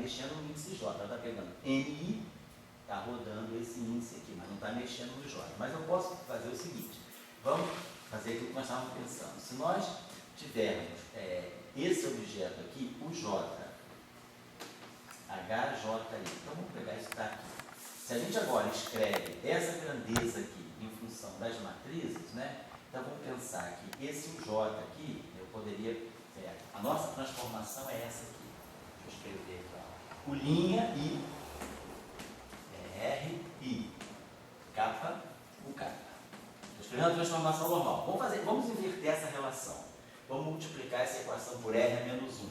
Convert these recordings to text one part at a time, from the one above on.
mexendo no índice J, ela está pegando MI, está rodando esse índice aqui, mas não está mexendo no J. Mas eu posso fazer o seguinte, vamos fazer aquilo que nós estávamos pensando. Se nós tivermos esse objeto aqui, o J, HJ, então vamos pegar isso que está aqui. Se a gente agora escreve essa grandeza aqui em função das matrizes, né? Então vamos pensar que esse J aqui, eu poderia, a nossa transformação é essa aqui. Deixa eu escrever aqui, ó. O linha I, R, I, capa, o capa. Estou escrevendo a transformação normal. Vamos inverter essa relação. Vamos multiplicar essa equação por R a menos 1.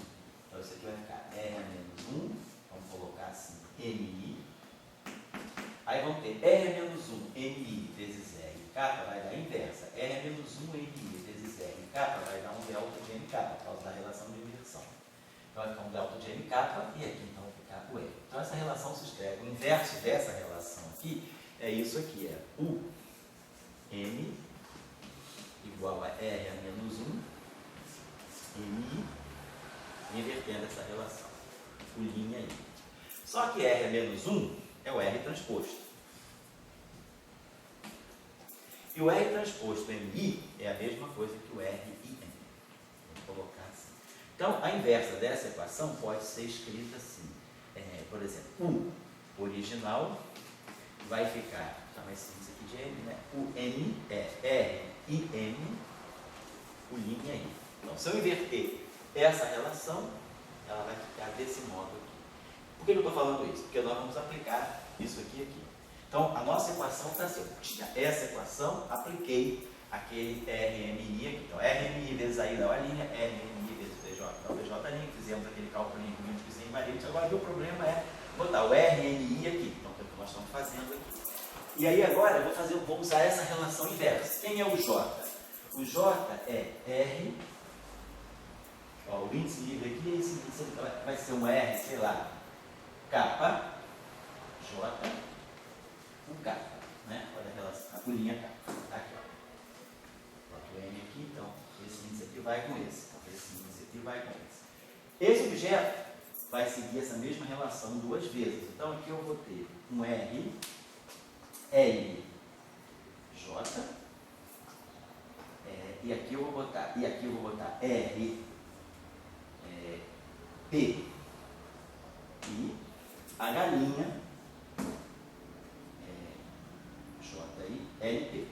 Então isso aqui vai ficar R a menos 1, vamos colocar assim, MI. Aí vamos ter R a menos 1, MI vezes R, capa vai dar a inversa. R a menos 1, MI vezes R, capa vai dar um delta de M capa, por causa da relação de inversão. Então vai ficar um delta de M capa e aqui então vai ficar o R. Então essa relação se escreve. O inverso dessa relação aqui é isso aqui, é U, M igual a R a menos 1, MI, invertendo essa relação. O linha I. Só que R a menos 1 é o R transposto. E o R transposto em I é a mesma coisa que o R em M. Vou colocar assim. Então, a inversa dessa equação pode ser escrita assim. Por exemplo, U original vai ficar, chamar esse índice aqui de M, né? O N é R e M, o linha I. Então, se eu inverter essa relação, ela vai ficar desse modo aqui. Por que eu estou falando isso? Porque nós vamos aplicar isso aqui e aqui. Então, a nossa equação está assim. Eu tinha essa equação, apliquei aquele RMI aqui. Então, RMI vezes a I dá a linha, RMI vezes PJ dá o PJ linha. Fizemos aquele cálculo em invariante. Agora, o problema é botar o RMI aqui. Então, é o que nós estamos fazendo aqui. E aí, agora, eu vou usar essa relação inversa. Quem é o J? O J é R. Ó, o índice livre aqui, esse índice vai ser um R, sei lá, capa, J, o capa, né? Olha a relação, a linha capa, tá aqui, ó. Bota o N aqui, então, esse índice aqui vai com esse, então, esse índice aqui vai com esse. Esse objeto vai seguir essa mesma relação duas vezes, então aqui eu vou ter um R, L, J, e aqui eu vou botar R, P, I, H', J, I, L, P.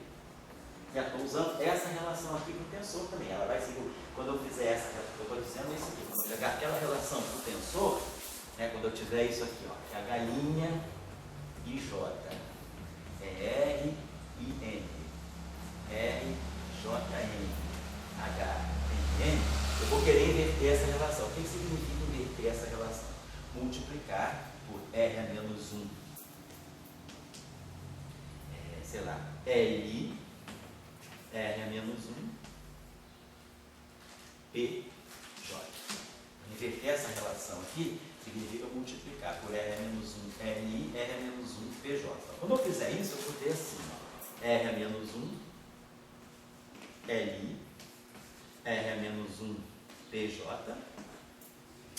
Já estou usando essa relação aqui para o tensor também. Ela vai seguir, quando eu fizer essa, eu estou dizendo isso aqui, quando eu jogar aquela relação para o tensor, né, quando eu tiver isso aqui, ó, que H' I, J, R, I, N, R, J, N, H, N, eu vou querer inverter essa relação. O que significa inverter essa relação? Multiplicar por R a menos 1, sei lá, L, R a menos 1, P, J. Inverter essa relação aqui significa multiplicar por R a menos 1, LI, R a menos 1, PJ. Então, quando eu fizer isso, eu vou ter assim, ó, R a menos 1, LI, R a menos 1, PJ,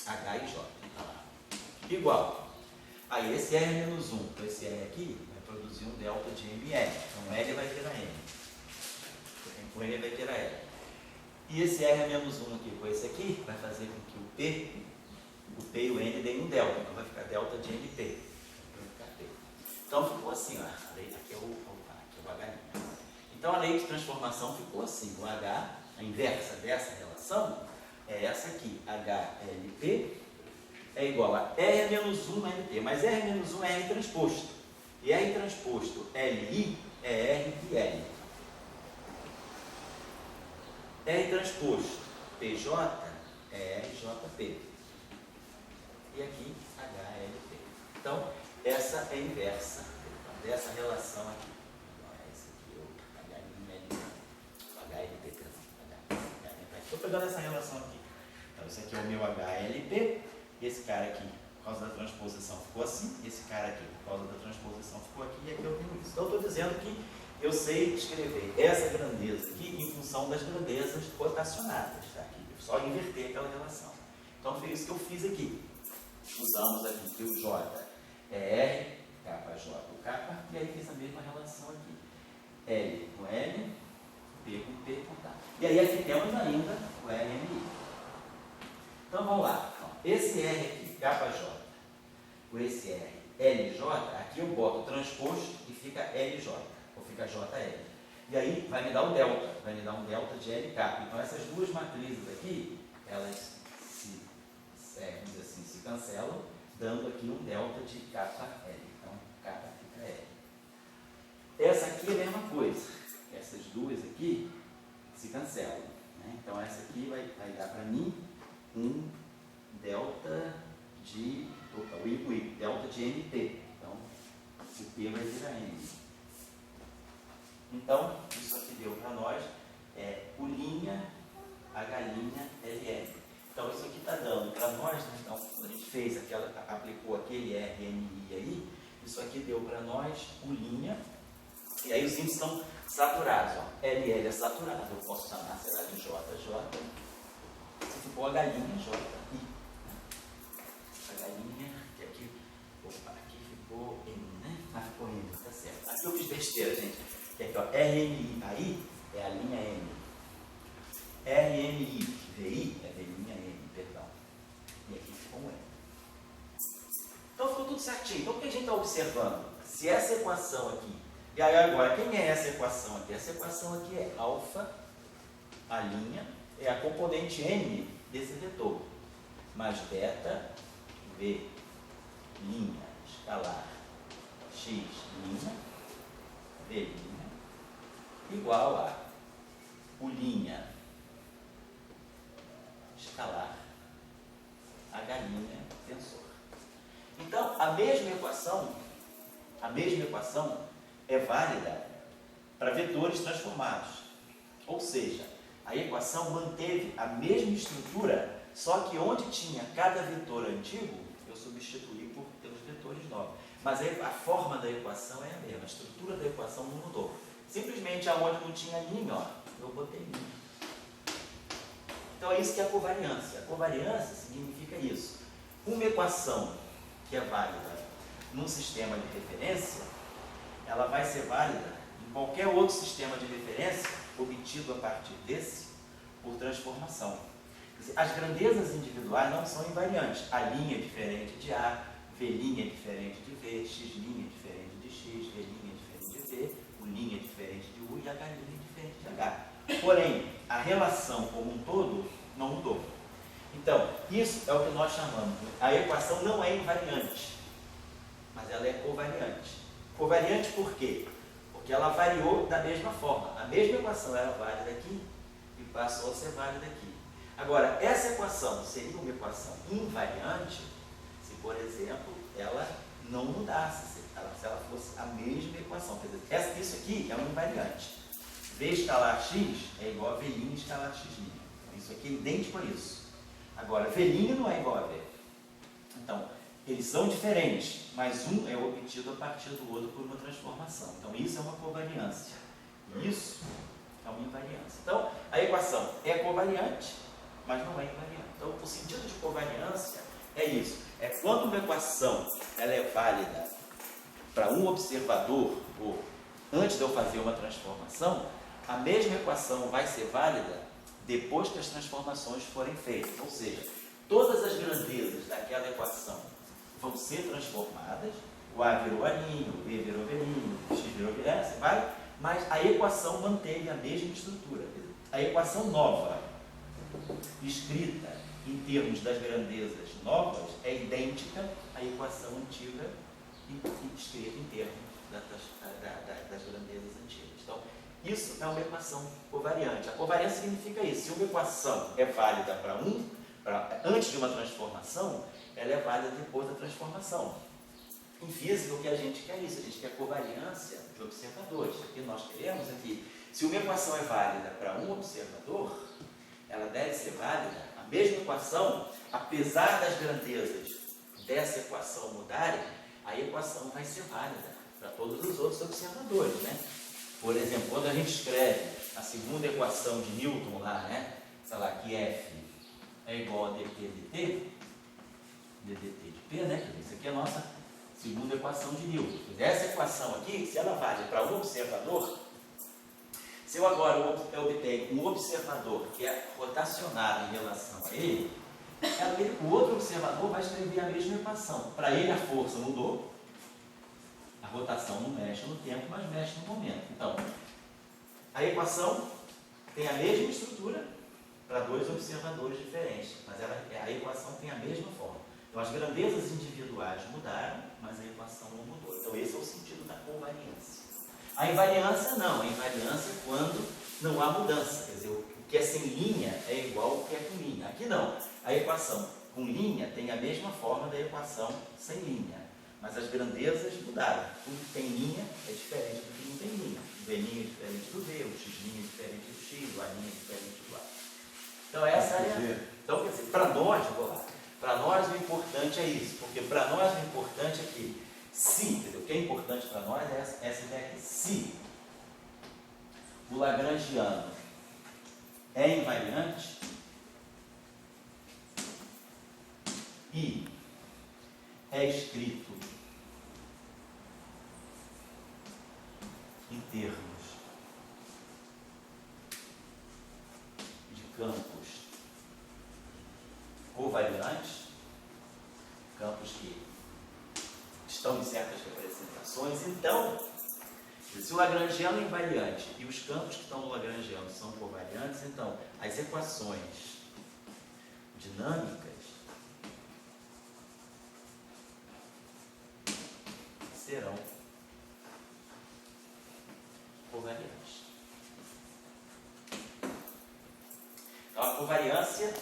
H e J. Tá lá. Igual. Aí esse R a menos 1 com esse R aqui vai produzir um delta de ML. Então L vai virar M. Com L vai virar L. E esse R a menos 1 aqui com esse aqui vai fazer com que o P e o N deem um delta. Então vai ficar delta de NP. Vai ficar P. Então ficou assim, ó. Aqui é o H'. Então a lei de transformação ficou assim. O H, a inversa dessa relação, é essa aqui. HLP é igual a R a menos 1 NP. Mas R a menos 1 é R transposto. E R transposto LI é R e L. R transposto PJ é RJP. E aqui HLP. Então, essa é a inversa dessa relação aqui. Esse aqui é o HLP. Estou pegando essa relação aqui. Então, esse aqui é o meu HLP. E esse cara aqui, por causa da transposição, ficou assim. E esse cara aqui, por causa da transposição, ficou aqui. E aqui eu tenho isso. Então, eu estou dizendo que eu sei escrever essa grandeza aqui em função das grandezas rotacionadas. Tá? Aqui. Eu só inverter aquela relação. Então, foi isso que eu fiz aqui. usamos aqui que o J é R, K, J, o K, e aí fiz a mesma relação aqui. L com L, P com P, com K. E aí aqui temos ainda o RMI. Então vamos lá. Esse R aqui, KJ, com esse R, LJ, aqui eu boto o transposto e fica LJ, ou fica JL. E aí vai me dar um delta, vai me dar um delta de LK. Então essas duas matrizes aqui, elas vamos dizer assim, se cancelam, dando aqui um delta de KL. Então K fica L. Essa aqui é a mesma coisa. Essas duas aqui se cancelam. Né? Então essa aqui vai dar para mim um delta de, delta de NT. Então o P vai virar N. Então isso aqui deu para nós U'H LL. Então isso aqui está dando para nós, né? Então quando a gente fez aplicou aquele RMI aí, isso aqui deu para nós U'H. E aí os índices estão saturados. Ó. LL é saturado, eu posso chamar, será de JJ. Se ficou a galinha, JI. A galinha, que aqui, aqui ficou M, né? Ah, ficou M, tá certo. Aqui eu fiz besteira, gente. Que aqui, ó, RMI, aí é a linha M. RMI, VI é linha M, perdão. E aqui ficou um M. Então ficou tudo certinho. Então o que a gente está observando? Se essa equação aqui, e aí agora, quem é essa equação aqui? Essa equação aqui é alfa, a linha, é a componente M desse vetor, mais beta, V, linha, escalar, X, linha, V, linha, igual a U'H, escalar, H', tensor. Então, a mesma equação é válida para vetores transformados. Ou seja, a equação manteve a mesma estrutura, só que onde tinha cada vetor antigo, eu substituí pelos vetores novos. Mas a forma da equação é a mesma, a estrutura da equação não mudou. Simplesmente aonde não tinha linha, ó, eu botei linha. Então é isso que é a covariância. A covariância significa isso. Uma equação que é válida num sistema de referência, ela vai ser válida em qualquer outro sistema de referência obtido a partir desse por transformação. As grandezas individuais não são invariantes. A linha é diferente de A, V' é diferente de V, X' é diferente de X, V' é diferente de V, U' é diferente de U e H' é diferente de H. Porém, a relação como um todo não mudou. Então, isso é o que nós chamamos. A equação não é invariante, mas ela é covariante. Covariante por quê? Porque ela variou da mesma forma. A mesma equação era válida aqui e passou a ser válida aqui. Agora, essa equação seria uma equação invariante se, por exemplo, ela não mudasse, se ela fosse a mesma equação. Quer dizer, isso aqui é um invariante. V escalar x é igual a V' escalar x'. Isso aqui é idêntico a isso. Agora, V' não é igual a V. Então, eles são diferentes, mas um é obtido a partir do outro por uma transformação. Então, isso é uma covariância. Isso é uma invariância. Então, a equação é covariante, mas não é invariante. Então, o sentido de covariância é isso. É quando uma equação ela é válida para um observador, ou antes de eu fazer uma transformação, a mesma equação vai ser válida depois que as transformações forem feitas. Ou seja, todas as grandezas daquela equação vão ser transformadas, o A virou A'H, o B virou V'H, o X virou V'H, vai, mas a equação manteve a mesma estrutura. A equação nova, escrita em termos das grandezas novas, é idêntica à equação antiga escrita em termos das grandezas antigas. Então, isso é uma equação covariante. A covariância significa isso. Se uma equação é válida antes de uma transformação, ela é válida depois da transformação. Em física, o que a gente quer é isso. A gente quer covariância de observadores. O que nós queremos é que, se uma equação é válida para um observador, ela deve ser válida, a mesma equação, apesar das grandezas dessa equação mudarem, a equação vai ser válida para todos os outros observadores, né? Por exemplo, quando a gente escreve a segunda equação de Newton lá, né? Sei lá, que F é igual a dq dt, ddt de P, né? Isso aqui é a nossa segunda equação de Newton. Essa equação aqui, se ela vale para um observador, se eu agora obtenho um observador que é rotacionado em relação a ele, o outro observador vai escrever a mesma equação. Para ele a força mudou, a rotação não mexe no tempo, mas mexe no momento. Então, a equação tem a mesma estrutura para dois observadores diferentes, mas a equação tem a mesma forma. Então, as grandezas individuais mudaram, mas a equação não mudou. Então, esse é o sentido da covariância. A invariância não. A invariância é quando não há mudança. Quer dizer, o que é sem linha é igual ao que é com linha. Aqui não. A equação com linha tem a mesma forma da equação sem linha. Mas as grandezas mudaram. Tudo que tem linha é diferente do que não tem linha. O V' é diferente do V, o X' é diferente do X, o A' é diferente do A. Então, essa é. Então, quer dizer, para nós, vou lá. Para nós o importante é isso, porque para nós o importante é que, se, o que é importante para nós é essa ideia aqui, se o lagrangiano é invariante e é escrito em termos de campos covariantes, campos que estão em certas representações. Então, se o lagrangiano é invariante e os campos que estão no lagrangiano são covariantes, então as equações dinâmicas serão covariantes. Então, a covariância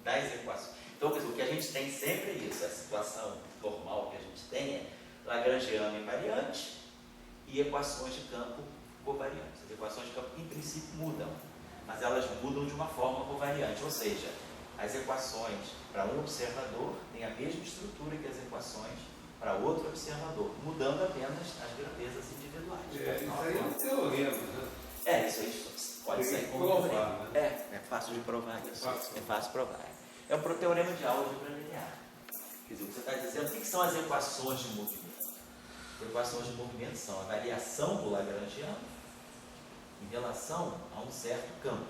das equações. Então, o que a gente tem sempre é isso, a situação normal que a gente tem é lagrangiano invariante e equações de campo covariantes. As equações de campo, em princípio, mudam, mas elas mudam de uma forma covariante, ou seja, as equações para um observador têm a mesma estrutura que as equações para outro observador, mudando apenas as grandezas individuais. Isso aí é um teorema, né? Isso aí pode ser como provar, né? É fácil de provar isso. É fácil de provar. É o teorema de álgebra linear. Quer dizer, o que você está dizendo, o que são as equações de movimento? As equações de movimento são a variação do lagrangiano em relação a um certo campo.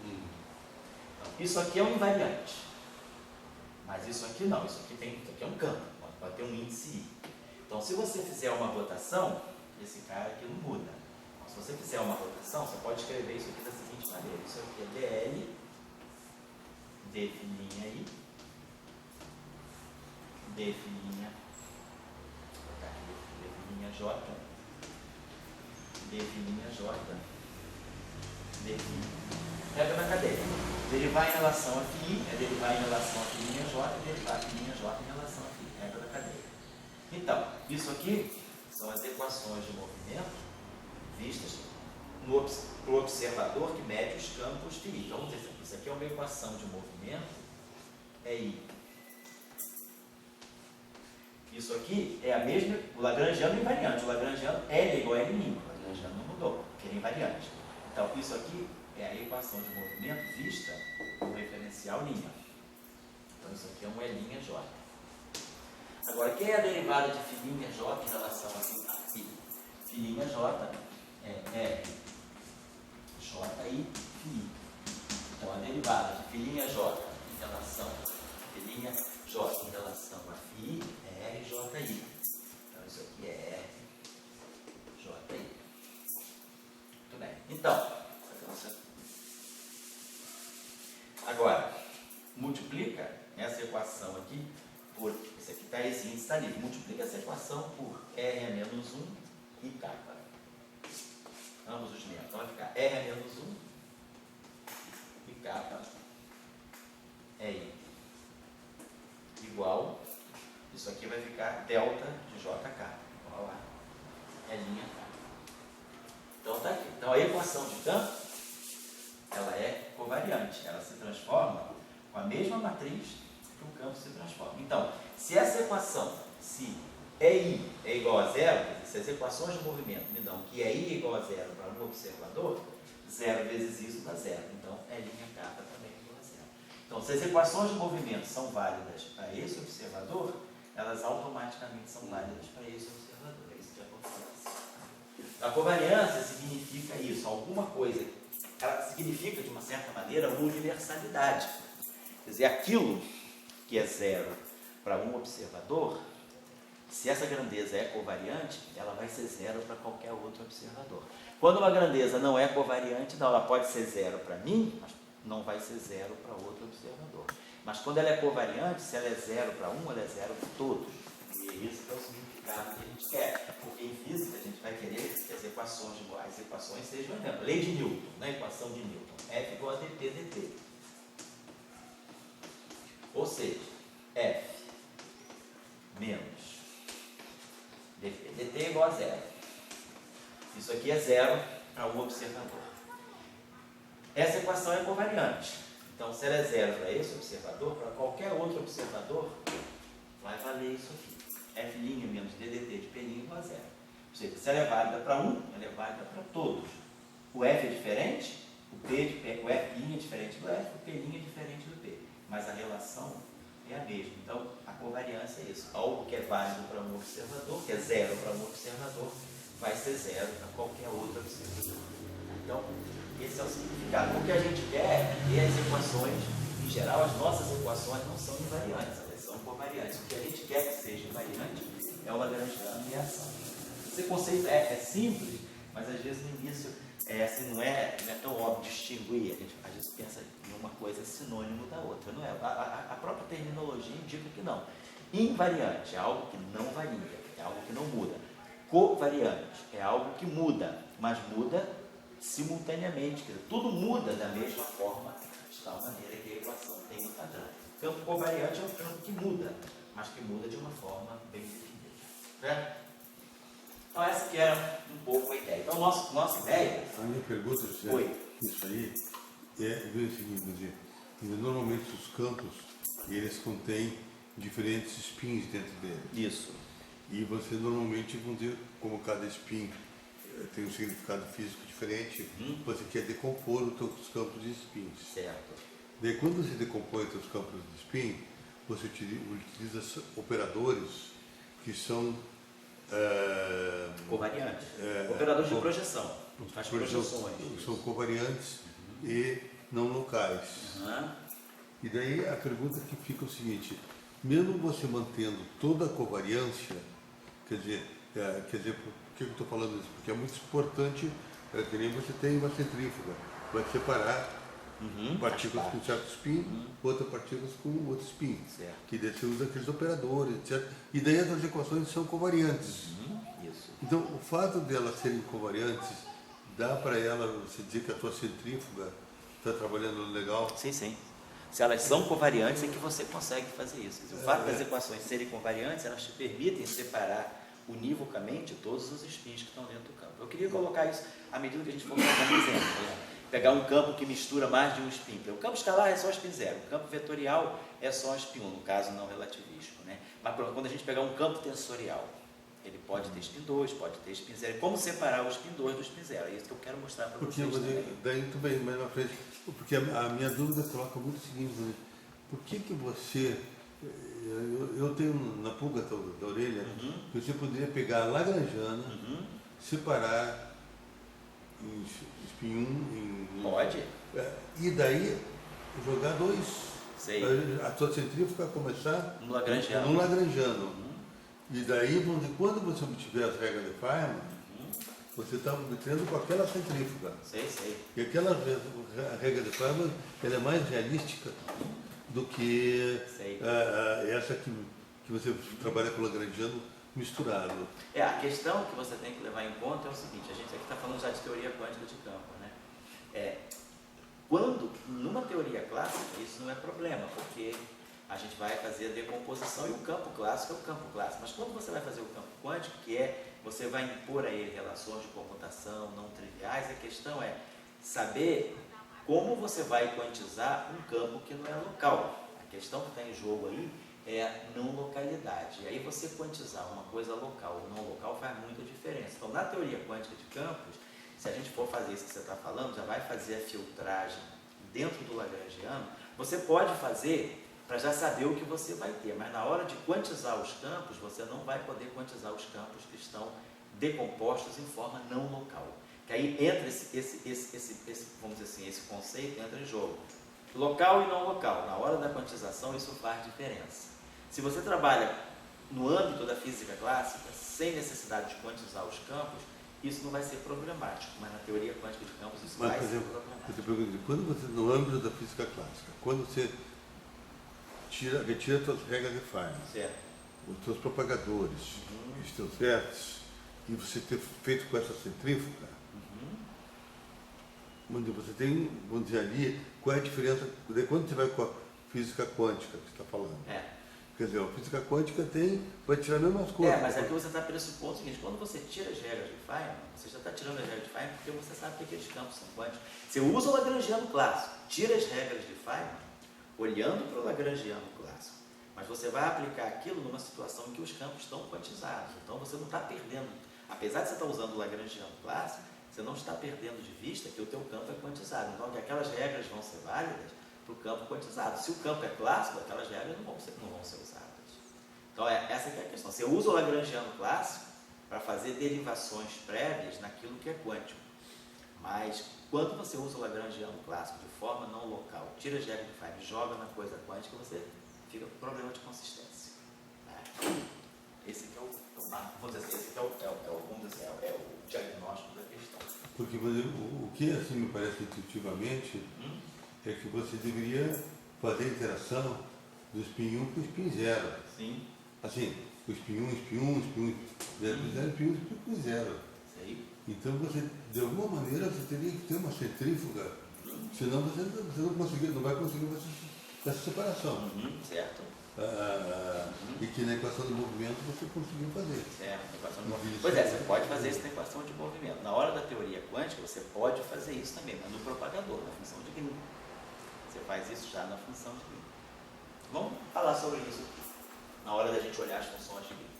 Então, isso aqui é um invariante. Mas isso aqui não, isso aqui é um campo, pode ter um índice I. Então, se você fizer uma rotação, esse cara aqui não muda. Então, se você fizer uma rotação, você pode escrever isso aqui da seguinte maneira. Isso aqui é dl, d' I, d', J, d'J, regra da cadeia. Derivar em relação a φ é derivar em relação a φ' J e derivar φ' J em relação a φ, regra da cadeia. Então, isso aqui são as equações de movimento vistas para o observador que mede os campos de I. Então, vamos dizer, isso aqui é uma equação de movimento, é I. Isso aqui é a mesma, o lagrangiano é invariante, o lagrangiano L é igual a L', o lagrangiano não mudou, porque ele é invariante. Então, isso aqui é a equação de movimento vista no referencial linha. Então, isso aqui é um L'J. Agora, quem é a derivada de φ' J em relação a φ'? Φ'J é R, JI, φ'. Então, a derivada de φ'J em relação a φ'J em relação a φ é RJI. Então, isso aqui é RJI. Muito bem. Então, agora, multiplica essa equação aqui por, esse aqui está, esse índice está livre, multiplica essa equação por R é menos 1 e K. Ambos os membros. Então vai ficar R é menos 1 e K é I. Igual, isso aqui vai ficar delta de JK, igual a L''K. Então está aqui. Então a equação de campo, ela é covariante, ela se transforma com a mesma matriz que o campo se transforma. Então, se essa equação, se EI é igual a zero, se as equações de movimento me dão que EI é igual a zero para um observador, 0 vezes isso dá zero. Então, L'K também é igual a zero. Então, se as equações de movimento são válidas para esse observador, elas automaticamente são válidas para esse observador. É isso que acontece. A covariância significa isso, alguma coisa. Ela significa, de uma certa maneira, uma universalidade. Quer dizer, aquilo que é zero para um observador, se essa grandeza é covariante, ela vai ser zero para qualquer outro observador. Quando uma grandeza não é covariante, não, ela pode ser zero para mim, mas não vai ser zero para outro observador. Mas quando ela é covariante, se ela é zero para um, ela é zero para todos. E é isso que é o significado que a gente quer. Porque em física a gente vai querer que as equações sejam, por exemplo, lei de Newton, né? Equação de Newton, F igual a dt dt. Ou seja, F menos dt, dt é igual a zero. Isso aqui é zero para um observador. Essa equação é covariante. Então, se ela é zero para esse observador, para qualquer outro observador, vai valer isso aqui. F' menos ddt de P' igual a zero. Ou seja, se ela é válida para um, ela é válida para todos. O F é diferente, o F' é diferente do F, o P' é diferente do P. Mas a relação é a mesma. Então, a covariância é isso. Algo que é válido para um observador, que é zero para um observador, vai ser zero para qualquer outro observador. Então, esse é o significado. O que a gente quer é as equações, em geral, as nossas equações não são invariantes, elas são covariantes. O que a gente quer que seja invariante é o lagrangiano e a ação. Esse conceito é simples, mas às vezes no início não é tão óbvio distinguir. A gente às vezes pensa em uma coisa sinônimo da outra. Não é? A própria terminologia indica que não. Invariante é algo que não varia, é algo que não muda. Covariante é algo que muda, mas muda simultaneamente. Quer dizer, tudo muda da mesma forma, de tal maneira que a equação tem um padrão. O campo covariante é um campo que muda, mas que muda de uma forma bem definida. Certo? Então, essa que era um pouco a ideia. Então, nossa ideia... A minha pergunta, José, isso aí, é o seguinte, quer dizer, normalmente os campos, eles contêm diferentes spins dentro deles. Isso. E você normalmente, vão ter, como cada spin tem um significado físico diferente, você quer decompor os seus campos de spins. Certo. Daí, quando você decompõe os seus campos de spin, você utiliza operadores que são covariantes. Operadores de projeção. Faz projeções. São covariantes e não locais. E daí a pergunta que fica é o seguinte: mesmo você mantendo toda a covariância, quer dizer, por que eu estou falando isso? Porque é muito importante, que nem você tem uma centrífuga, vai separar partículas com certo spin, outras partículas com outro spin. Certo. Que daí você usa aqueles operadores, etc. E daí as equações são covariantes. Isso. Então, o fato de elas serem covariantes, dá para ela, você dizer que a tua centrífuga está trabalhando legal? Sim, sim. Se elas são covariantes, é que você consegue fazer isso. O fato das equações serem covariantes, elas te permitem separar univocamente todos os spins que estão dentro do campo. Eu queria colocar isso à medida que a gente for colocando exemplo. Né? Pegar um campo que mistura mais de um spin. O campo escalar é só spin zero, o campo vetorial é só spin 1, no caso não relativístico. Né? Mas quando a gente pegar um campo tensorial, ele pode ter spin 2, pode ter spin 0. Como separar o spin 2 do spin 0? É isso que eu quero mostrar para vocês. Daí tudo bem, mais na frente. Porque a minha dúvida coloca muito o seguinte: por que você... Eu tenho na pulga da orelha que você poderia pegar a lagrangiana, separar em spin 1 Pode. E daí jogar dois. Sei. A tua centrífuga começar No lagrangiano. no lagrangiano. E daí, quando você obtiver as regras de Feynman, você está obtendo com aquela centrífuga. Sei. E aquela regra de Feynman, ela é mais realística do que essa que você trabalha com o lagrangiano misturado. A questão que você tem que levar em conta é o seguinte: a gente aqui está falando já de teoria quântica de campo, né? Quando, numa teoria clássica, isso não é problema, porque a gente vai fazer a decomposição e o campo clássico é o campo clássico. Mas quando você vai fazer o campo quântico, você vai impor a ele relações de comutação não triviais, a questão é saber como você vai quantizar um campo que não é local. A questão que está em jogo aí é a não localidade. E aí você quantizar uma coisa local ou não local faz muita diferença. Então, na teoria quântica de campos, se a gente for fazer isso que você está falando, já vai fazer a filtragem dentro do lagrangiano Você pode fazer para já saber o que você vai ter, mas na hora de quantizar os campos, você não vai poder quantizar os campos que estão decompostos em forma não local. Que aí entra vamos dizer assim, esse conceito entra em jogo. Local e não local. Na hora da quantização, isso faz diferença. Se você trabalha no âmbito da física clássica, sem necessidade de quantizar os campos, isso não vai ser problemático, mas na teoria quântica de campos isso vai ser problemático. Eu te pergunto, quando você, no âmbito da física clássica, quando você retira as suas regras de Feynman, os seus propagadores, os seus vértices, e você ter feito com essa centrífuga, onde você tem, vamos dizer ali, qual é a diferença, quando você vai com a física quântica que você está falando? Quer dizer, a física quântica vai tirar as mesmas coisas. Mas aqui você está pressupondo o seguinte, quando você tira as regras de Feynman, você já está tirando as regras de Feynman porque você sabe que aqueles campos são quânticos. Você usa o lagrangiano clássico, tira as regras de Feynman, olhando para o lagrangiano clássico, mas você vai aplicar aquilo numa situação em que os campos estão quantizados. Então você não está perdendo, apesar de você estar usando o lagrangiano clássico, você não está perdendo de vista que o teu campo é quantizado. Então que aquelas regras vão ser válidas para o campo quantizado. Se o campo é clássico, aquelas regras não vão ser usadas. Então essa que é a questão. Você usa o lagrangiano clássico para fazer derivações prévias naquilo que é quântico. Mas quando você usa o lagrangiano clássico de forma não local, tira as regras de Feynman e joga na coisa quântica, você fica com problema de consistência. Esse que é o diagnóstico da questão. Porque o que assim me parece intuitivamente é que você deveria fazer a interação do spin 1 com o spin 0. Sim. Assim, o spin 1, spin 1, spin 0, spin 1, spin 0. Sim. Então você, de alguma maneira, você teria que ter uma centrífuga, senão você não vai conseguir essa separação. Certo. E que na equação de movimento você conseguiu fazer. Certo, equação de movimento. Pois você pode fazer isso na equação de movimento. Na hora da teoria quântica, você pode fazer isso também, mas no propagador, na função de Green. Você faz isso já na função de Green. Vamos falar sobre isso aqui, na hora da gente olhar as funções de Green.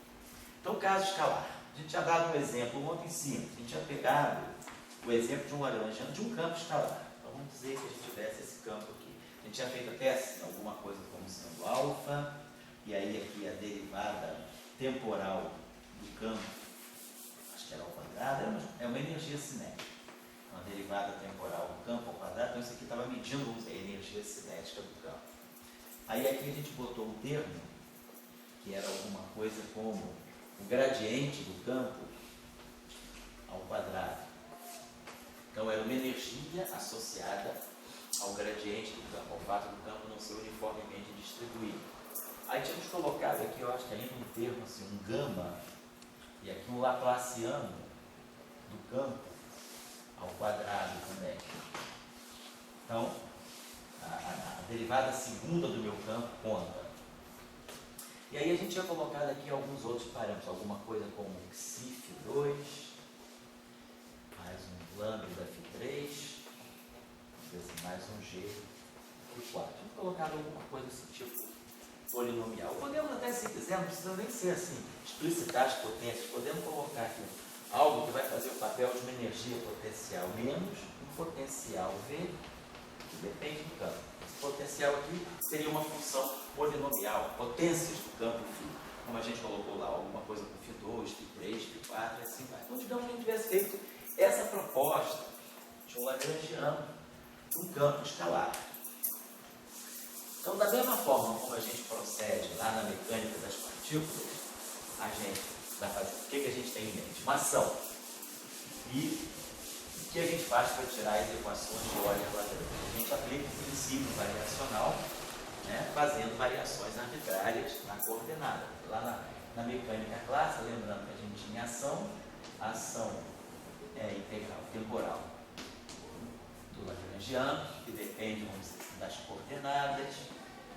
Então, caso escalar. A gente tinha dado um exemplo ontem simples. A gente tinha pegado o exemplo de um lagrangiano de um campo escalar. Então, vamos dizer que a gente tivesse esse campo aqui. A gente tinha feito até assim, alguma coisa como sendo alfa, e aí aqui a derivada temporal do campo, acho que era ao quadrado, é uma energia cinética. Uma derivada temporal do campo ao quadrado, então isso aqui estava medindo, vamos dizer, a energia cinética do campo. Aí aqui a gente botou um termo, que era alguma coisa como o gradiente do campo ao quadrado. Então era uma energia associada ao gradiente do campo, ao fato do campo não ser uniformemente distribuído. Aí tínhamos colocado aqui, eu acho que ainda um termo assim, um gama, e aqui um laplaciano do campo ao quadrado também. Então, a derivada segunda do meu campo conta. E aí a gente tinha colocado aqui alguns outros parâmetros, alguma coisa como XIF2, mais um lambda F3, mais um G por 4. Tinha colocado alguma coisa assim, tipo polinomial. Podemos até, se quiser, não precisa nem ser assim, explicitar as potências, podemos colocar aqui algo que vai fazer o papel de uma energia potencial menos um potencial V, que depende do campo. Esse potencial aqui seria uma função polinomial, potências do campo φ. Como a gente colocou lá, alguma coisa com φ2, φ3, φ4, e assim vai. Então, digamos que a gente tivesse feito essa proposta de um lagrangiano, um campo escalar. Então, da mesma forma como a gente procede lá na mecânica das partículas, a gente vai fazer o que a gente tem em mente? Uma ação. E o que a gente faz para tirar as equações de Euler-Lagrange? A gente aplica o princípio variacional, né, fazendo variações arbitrárias na coordenada. Lá na mecânica clássica, lembrando que a gente tinha ação, a ação é integral temporal do lagrangiano, que depende, vamos dizer, das coordenadas,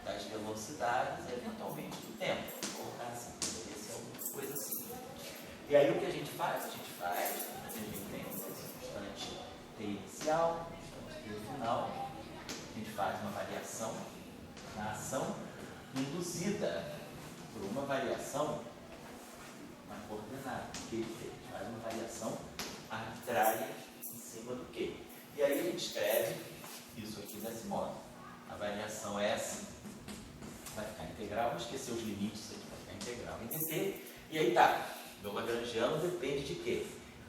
das velocidades e eventualmente do tempo. Vou colocar assim, esse é uma coisa assim. E aí o que a gente faz? A gente tem um constante T inicial, um constante T final, a gente faz uma variação na ação induzida por uma variação na coordenada, que a gente faz uma variação arbitrária em cima do quê? E aí a gente escreve isso aqui desse modo. A variação E aí tá, meu lagrangiano depende de quê?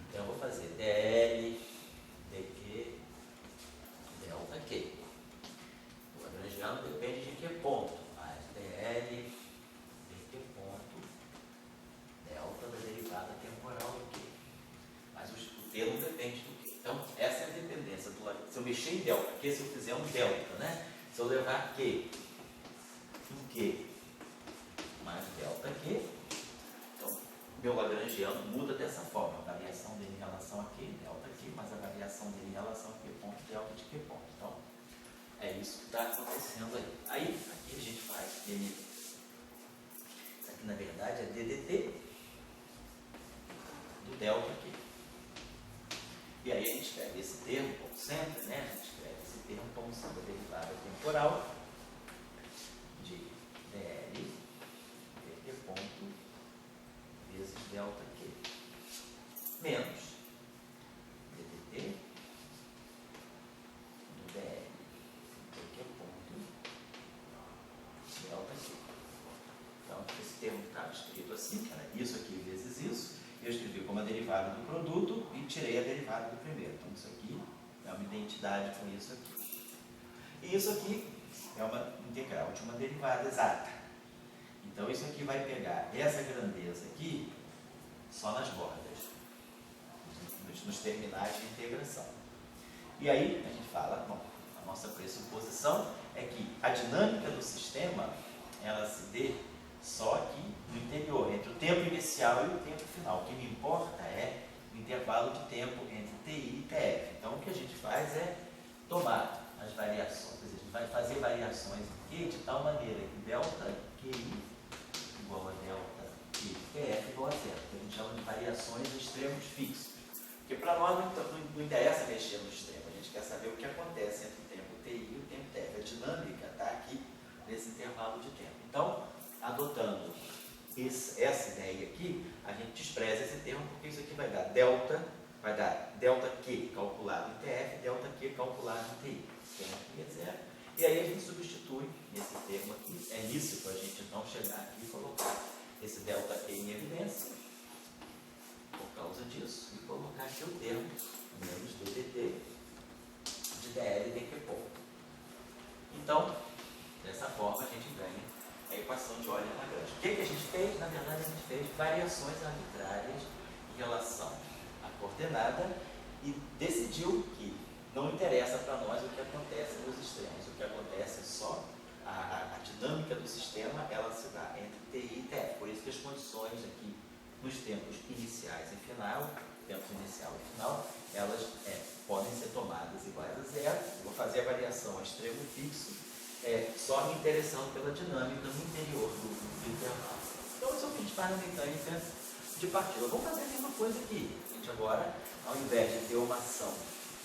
Então eu vou fazer dl dq delta q. O lagrangiano depende de que ponto? Mais dl dq ponto delta da derivada temporal do q. Mas o t não depende do q. Então essa é a dependência do lagrangiano. Se eu mexer em delta q, se eu fizer um delta, né? Se eu levar q em q mais delta q, então meu lagrangiano muda dessa forma. A variação dele em relação a q, delta q, mais a variação dele em relação a q ponto, delta de q ponto. Então, é isso que está acontecendo aí. Aí, aqui a gente faz dele. Isso aqui, na verdade, é ddt do delta q. E aí a gente escreve esse termo como sempre, né? A gente escreve esse termo como sendo a derivada temporal de dl dq ponto vezes delta q menos ddt do dl dq ponto delta q. Então, esse termo estava escrito assim, que era isso aqui vezes isso. Eu escrevi como a derivada do produto e tirei a derivada do primeiro. Então, isso aqui é uma identidade com isso aqui. E isso aqui é uma integral de uma derivada exata. Então, isso aqui vai pegar essa grandeza aqui só nas bordas, nos terminais de integração. E aí, a gente fala, bom, a nossa pressuposição é que a dinâmica do sistema, ela se dê só aqui no interior, entre o tempo inicial e o tempo final. O que me importa é o intervalo de tempo entre TI e TF. Então, o que a gente faz é tomar as variações, a gente vai fazer variações aqui de tal maneira que delta QI igual a delta Q, TF igual a zero, que a gente chama de variações de extremos fixos. Porque para nós não interessa mexer no extremo, a gente quer saber o que acontece entre o tempo TI e o tempo TF. A dinâmica está aqui nesse intervalo de tempo. Então, adotando essa ideia aqui, a gente despreza esse termo, porque isso aqui vai dar delta Q calculado em TF, delta Q calculado em TI. O termo aqui é zero. E aí a gente substitui esse termo aqui. É nisso para a gente então chegar aqui e colocar esse delta Q em evidência, por causa disso, e colocar aqui o termo menos ddt de dl dq ponto. Então, dessa forma a gente ganha a equação de Euler-Lagrange. O que a gente fez? Na verdade, a gente fez variações arbitrárias em relação à coordenada e decidiu que não interessa para nós o que acontece nos extremos. O que acontece é só a dinâmica do sistema, ela se dá entre TI e TF. Por isso que as condições aqui nos tempos iniciais e final, tempo inicial e final, elas podem ser tomadas iguais a zero. Vou fazer a variação a extremo fixo, só me interessando pela dinâmica no interior do intervalo. Então, isso é o que a gente faz na mecânica de partida. Vamos fazer a mesma coisa aqui. A gente agora, ao invés de ter uma ação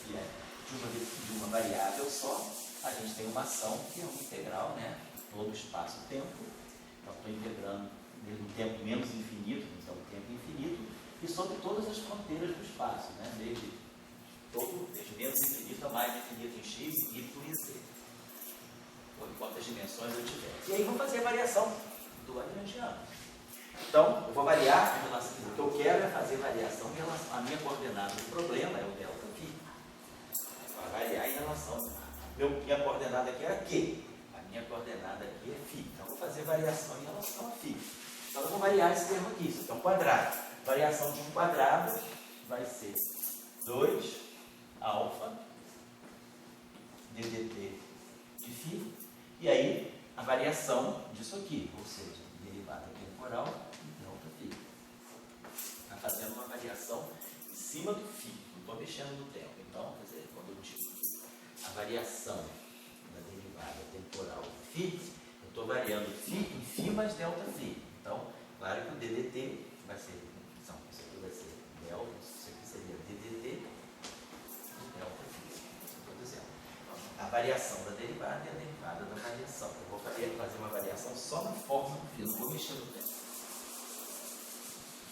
que é de uma variável só, a gente tem uma ação que é uma integral, né? Todo o espaço-tempo. Então, estou integrando desde o tempo menos infinito, então o tempo infinito, e sobre todas as fronteiras do espaço, né? Desde menos infinito a mais infinito em x, e y e z. Por quantas dimensões eu tiver. E aí vou fazer a variação do lagrangiano. Então, eu vou variar em relação. O que eu quero é fazer variação em relação à minha coordenada do problema, é o delta φ. Vai variar em relação. Minha coordenada aqui era Q. A minha coordenada aqui é φ. Então, eu vou fazer variação em relação a φ. Então, eu vou variar esse termo aqui. Isso aqui é um quadrado. Variação de um quadrado vai ser 2 alfa ddt de φ. E aí, a variação disso aqui, ou seja, derivada temporal e delta φ. Está fazendo uma variação em cima do φ, não estou mexendo no tempo. Então, quer dizer, quando eu digo a variação da derivada temporal φ, eu estou variando φ em φ mais delta φ. Então, claro que o ddt vai ser, isso aqui vai ser delta, isso aqui seria ddt delta φ. Estou dizendo. A variação da derivada e a derivada da variação. Eu vou fazer uma variação só na forma do φ, não vou mexer no tempo.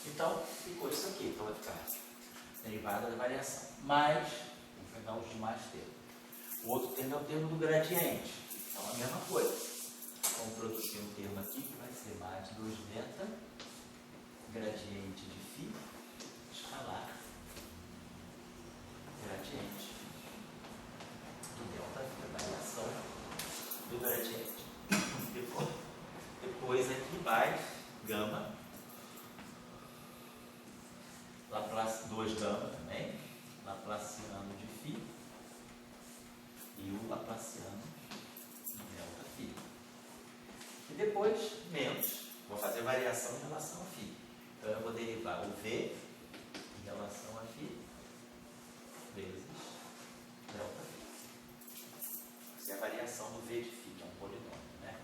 Então, ficou isso aqui. Então, vai ficar derivada da variação. Mais, vou pegar os demais termos. O outro termo é o termo do gradiente. Então, a mesma coisa. Vamos produzir um termo aqui que vai ser mais 2 beta gradiente de φ escalar gradiente do delta φ, a variação do gradiente. Depois aqui mais gama, Laplace 2 gama também, Laplaciano de φ e o Laplaciano de delta φ. E depois menos, vou fazer variação em relação a φ. Então eu vou derivar o V em relação a φ vezes delta φ. Essa é a variação do V de φ, que é um polinômio, né?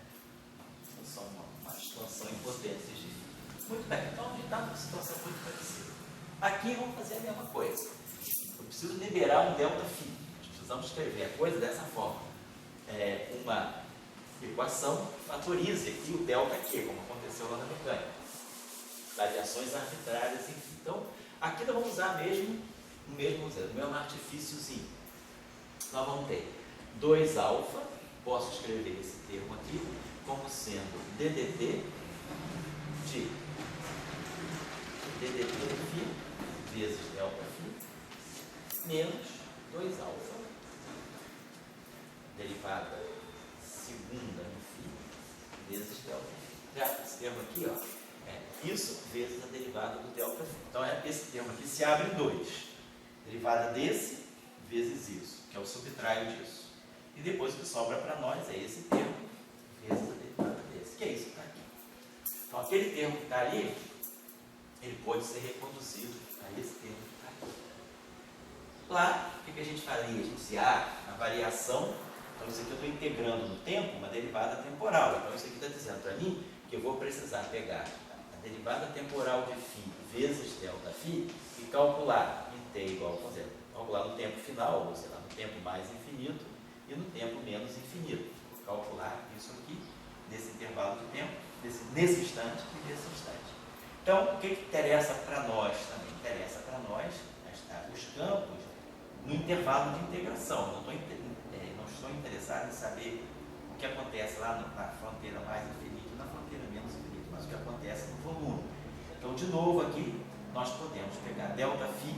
São uma expansão em potências de φ. Muito bem, então a gente está numa situação muito parecida. Aqui vamos fazer a mesma coisa. Eu preciso liberar um delta φ. Nós precisamos escrever a coisa dessa forma. Uma equação que fatorize aqui o delta Q, como aconteceu lá na mecânica. Variações arbitrárias, enfim. Então, aqui nós vamos usar o mesmo artifíciozinho. Nós vamos ter 2α, posso escrever esse termo aqui como sendo ddt de φ vezes delta φ menos 2α, derivada segunda no φ vezes delta φ. Já esse termo aqui, ó, isso vezes a derivada do delta φ. Então, esse termo aqui se abre em 2. Derivada desse vezes isso, que é o subtraio disso. E depois o que sobra para nós é esse termo vezes a derivada desse, que é isso que está aqui. Então, aquele termo que está ali, ele pode ser reconduzido a esse termo que está aqui. Lá, o que a gente faria? A gente dizia, a variação, então isso aqui eu estou integrando no tempo uma derivada temporal. Então, isso aqui está dizendo para mim que eu vou precisar pegar a derivada temporal de φ vezes delta φ e calcular em t igual, por exemplo, calcular no tempo final, ou sei lá, no tempo mais infinito e no tempo menos infinito. Vou calcular isso aqui nesse intervalo de tempo, nesse instante e nesse instante. Então, o que interessa para nós também? Interessa para nós os campos no intervalo de integração. Não estou interessado em saber o que acontece lá na fronteira mais infinita e na fronteira menos infinita, mas o que acontece no volume. Então, de novo aqui, nós podemos pegar delta φ,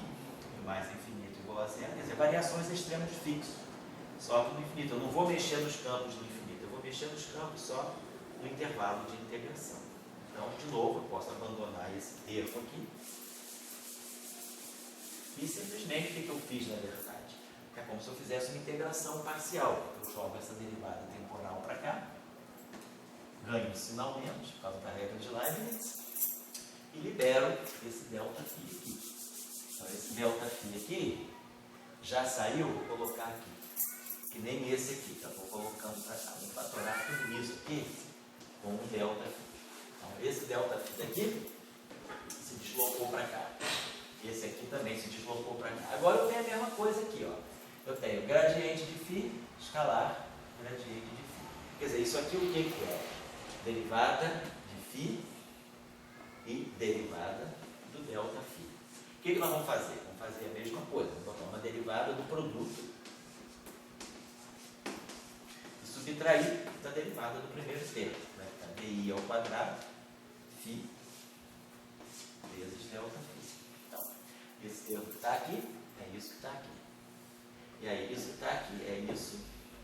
mais infinito igual a zero, quer dizer, variações a extremos fixos, só que no infinito. Eu não vou mexer nos campos do infinito, eu vou mexer nos campos só no intervalo de integração. Então, de novo, eu posso abandonar esse termo aqui. E simplesmente, o que eu fiz, na verdade? É como se eu fizesse uma integração parcial. Eu jogo essa derivada temporal para cá, ganho um sinal menos, por causa da regra de Leibniz, e libero esse delta φ aqui. Então, esse delta φ aqui já saiu, vou colocar aqui, que nem esse aqui, já vou colocando para cá. Vou fatorar tudo isso aqui com um delta φ. Então, esse delta φ daqui se deslocou para cá. Esse aqui também se deslocou para cá. Agora eu tenho a mesma coisa aqui, ó. Eu tenho gradiente de φ escalar gradiente de φ. Quer dizer, isso aqui o que é? Derivada de φ e derivada do delta φ. O que nós vamos fazer? Vamos fazer a mesma coisa. Vamos botar uma derivada do produto e subtrair da derivada do primeiro termo. Vai ficar di ao quadrado φ vezes delta φ. Então, esse termo que está aqui é isso que está aqui. E aí, isso que está aqui é isso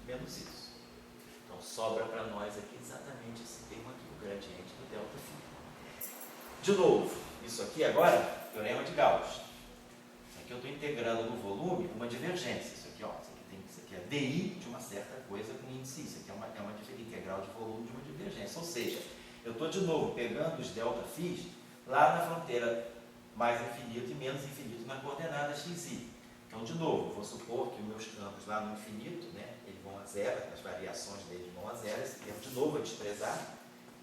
menos isso. Então, sobra para nós aqui exatamente esse termo aqui, o gradiente do delta φ. De novo, isso aqui agora, teorema de Gauss. Aqui eu estou integrando no volume uma divergência. Isso aqui, ó, isso aqui é DI de uma certa coisa com índice. Isso aqui é uma integral de volume de uma divergência. Ou seja, eu estou de novo pegando os delta φ lá na fronteira mais infinito e menos infinito na coordenada xy. Então, de novo, vou supor que os meus campos lá no infinito, né, eles vão a zero, as variações deles vão a zero. Esse termo, de novo, é desprezar,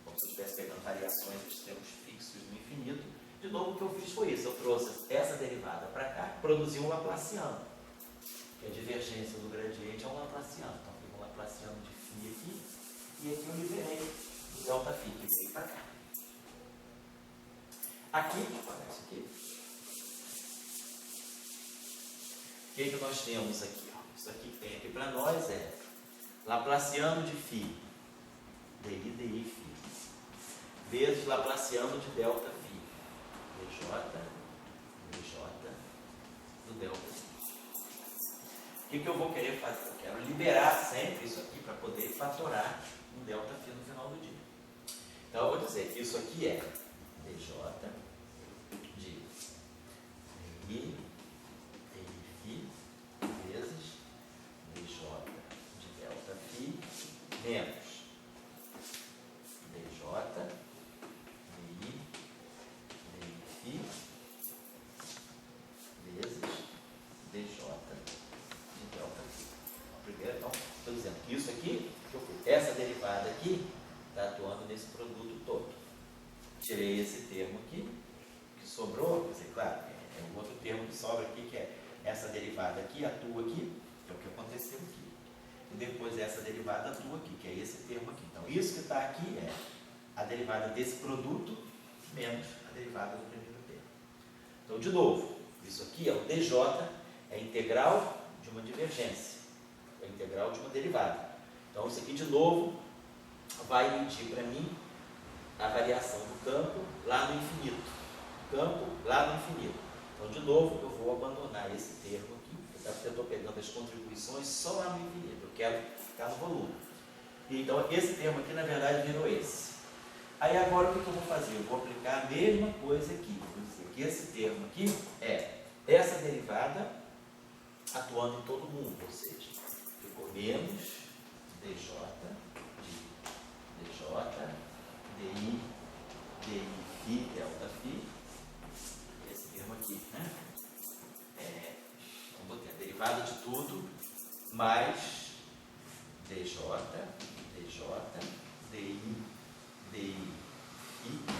como se eu estivesse pegando variações dos termos fixos no infinito. De novo, o que eu fiz foi isso. Eu trouxe essa derivada para cá, produzi um Laplaciano, que a divergência do gradiente é um Laplaciano. Então, eu tenho um Laplaciano de φ aqui, e aqui eu liberei o delta φ, que veio para cá. Aqui, olha isso aqui. O que nós temos aqui? Ó? Isso aqui que tem aqui para nós é Laplaciano de φ, di φ, vezes Laplaciano de delta φ. delta. O que eu vou querer fazer? Eu quero liberar sempre isso aqui para poder fatorar um delta φ no final do dia. Então eu vou dizer que isso aqui é dj de dI φ vezes dj de delta φ menos dj dI φ vezes dj de delta φ. Primeiro, então, estou dizendo que isso aqui, essa derivada aqui, está atuando nesse produto todo. Tirei esse termo aqui, que sobrou, quer dizer, claro, é um outro termo que sobra aqui, que é essa derivada aqui, atua aqui, que é o que aconteceu aqui. E depois essa derivada atua aqui, que é esse termo aqui. Então, isso que está aqui é a derivada desse produto menos a derivada do primeiro termo. Então, de novo, isso aqui é o dj, é a integral de uma divergência, é a integral de uma derivada. Então, isso aqui, de novo, vai medir para mim a variação do campo lá no infinito. Campo lá no infinito. Então, de novo, eu vou abandonar esse termo aqui, porque eu estou pegando as contribuições só lá no infinito. Eu quero ficar no volume. Então, esse termo aqui, na verdade, virou esse. Aí, agora, o que eu vou fazer? Eu vou aplicar a mesma coisa aqui. Vou dizer que esse termo aqui é essa derivada atuando em todo mundo. Ou seja, ficou menos dj dI φ delta φ, esse termo aqui, né? Então, vou ter a derivada de tudo mais dj dI φ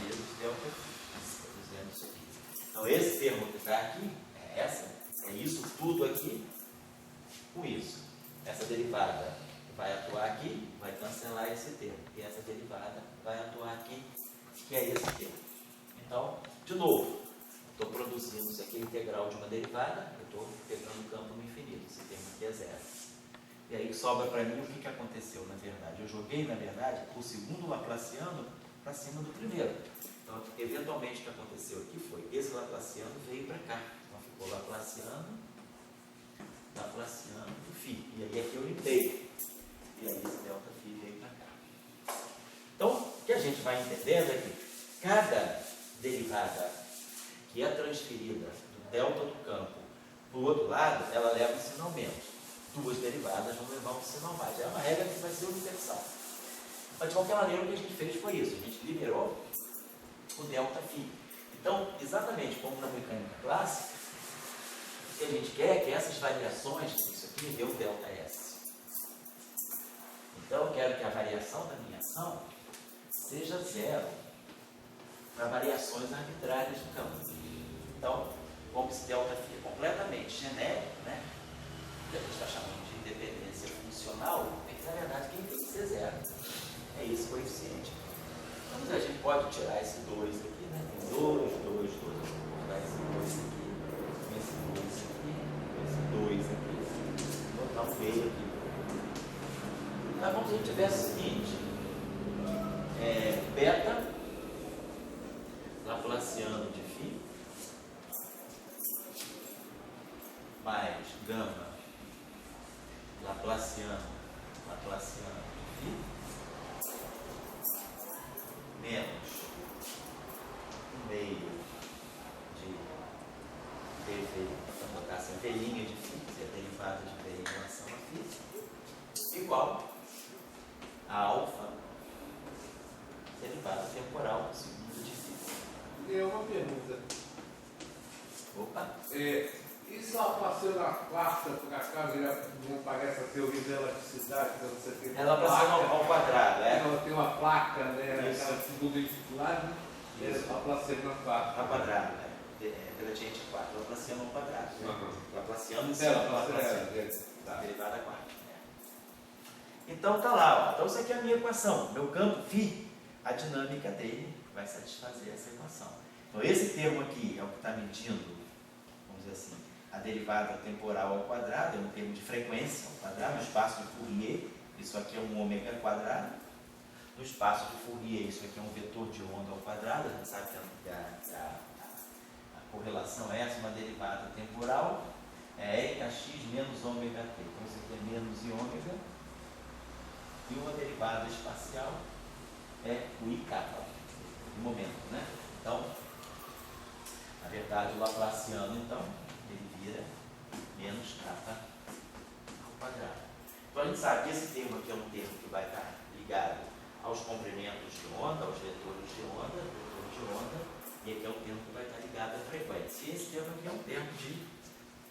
vezes delta φ. Estou dizendo isso aqui. Então, esse termo que está aqui, é isso tudo aqui com isso. Essa derivada vai atuar aqui, vai cancelar esse termo. E essa derivada vai atuar aqui, que é esse termo. Então, de novo, estou produzindo isso aqui, a integral de uma derivada, eu estou pegando o campo no infinito. Esse termo aqui é zero. E aí sobra para mim o que aconteceu, na verdade. Eu joguei, na verdade, o segundo laplaciano para cima do primeiro. Então, eventualmente, o que aconteceu aqui foi, esse laplaciano veio para cá. Então, ficou laplaciano do φ. E aí aqui eu limpei. E aí esse delta φ veio para cá. Então, o que a gente vai entendendo é que cada derivada que é transferida do delta do campo para o outro lado, ela leva um sinal menos. Duas derivadas vão levar um sinal mais. É uma regra que vai ser universal. Mas, de qualquer maneira, o que a gente fez foi isso. A gente liberou o delta φ. Então, exatamente como na mecânica clássica, o que a gente quer é que essas variações, isso aqui me dê o delta S. Então, eu quero que a variação da minha ação seja zero para variações arbitrárias do campo. Então, como esse delta φ é completamente genérico, né? Que a gente está chamando de independência funcional, é que, na verdade, quem tem que ser zero é esse coeficiente. Então, a gente pode tirar esse 2 aqui, né? Tem 2, 2, 2. Vou botar esse 2 aqui, esse 2 aqui, esse 2 aqui. Vou botar um meio aqui. Então, vamos se a gente tivesse o seguinte: beta laplaciano de φ mais gama laplaciano de φ menos um meio de dv, vamos botar assim, v' de φ, que é a derivada de v em relação a φ, igual a alfa derivada temporal segundo de φ. Tem uma pergunta. Opa! E se ela passou na quarta, por acaso, não aparece a teoria da elasticidade, quando você tem ela passou ao quadrado, Ela tem uma placa, né? Isso. Aquela segunda dificuldade, né? Ela passou na quarta. ao quadrado, gradiente 4, laplaciano ao quadrado. Laplaciano em Certo, cima do laplaciano. tá. Derivada 4. Então tá lá, ó. Então isso aqui é a minha equação. Meu campo φ, a dinâmica dele vai satisfazer essa equação. Então esse termo aqui é o que está medindo, vamos dizer assim, a derivada temporal ao quadrado, é um termo de frequência ao quadrado, no espaço de Fourier, isso aqui é um ômega quadrado. No espaço de Fourier, isso aqui é um vetor de onda ao quadrado, a gente sabe que a correlação é essa, uma derivada temporal. é EKX menos ômega t. Então isso aqui é menos i ômega. E uma derivada espacial é o IK, no momento, né? Então, na verdade, o laplaciano, então, ele vira menos k ao quadrado. Então, a gente sabe que esse termo aqui é um termo que vai estar ligado aos comprimentos de onda, aos vetores de onda, e aqui é o termo que vai estar ligado à frequência. E esse termo aqui é um termo de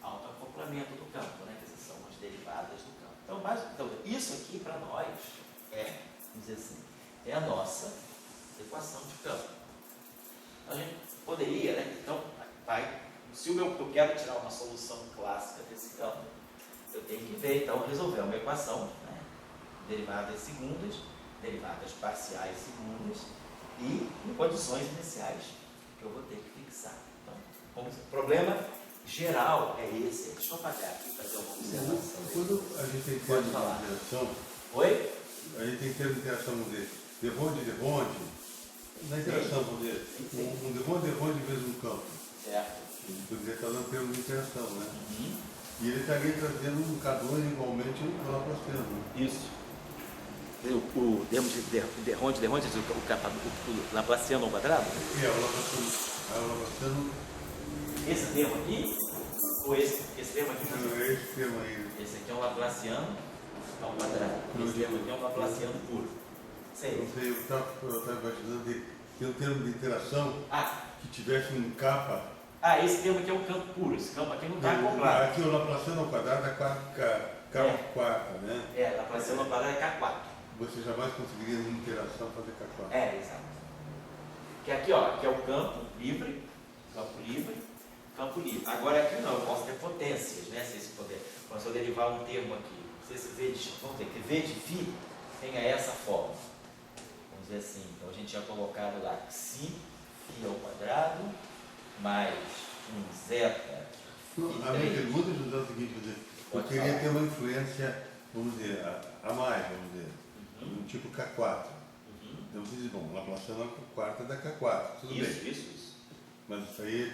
autoacoplamento do campo, né? Que são as derivadas do campo. Então, isso aqui para nós é, vamos dizer assim, é a nossa equação de campo. Então, a gente poderia, né? Então, se eu quero tirar uma solução clássica desse campo, eu tenho que ver, então, resolver uma equação, né? Derivadas segundas, derivadas parciais segundas e em condições iniciais que eu vou ter que fixar. Então, o problema geral é esse. Deixa eu apagar aqui para fazer uma observação. Quando a gente tem termo de interação, oi? A gente tem termo de interação, vamos dizer, de bonde, na interação, vamos dizer, um de bonde vezes um campo. Certo. Ele poderia estar dando termo de interação, né? Uhum. E ele estaria trazendo um K2 igualmente no Laplaciano. Isso. O termo de Ronde, o Laplaciano ao quadrado? O Laplaciano. Esse termo aqui? Ou esse termo aqui? Não, é esse termo aí. Esse aqui é um Laplaciano ao quadrado. Esse termo aqui é um Laplaciano puro. Sei. Não sei, eu estava imaginando de ter um termo de interação que tivesse um capa. Esse termo aqui é um campo puro. Esse campo aqui não está acoplado. Aqui o Laplaciano ao quadrado é K4, né? Laplaciano ao quadrado é K4. Você jamais conseguiria em interação fazer K4. Exato. Que aqui, ó, aqui é o campo livre, campo livre. Agora aqui não, eu posso ter potências, né? Se esse poder. Quando eu derivar um termo aqui, se esse V de, vamos dizer que V de φ tenha essa forma. Vamos dizer assim, então a gente tinha colocado lá si φ ao quadrado mais um zeta. A minha pergunta, José, é o seguinte, eu queria ter uma influência, vamos dizer, a mais, vamos dizer, um tipo K4. Então você diz, bom, Laplaciano é quarta da K4, tudo bem. Isso. Mas isso aí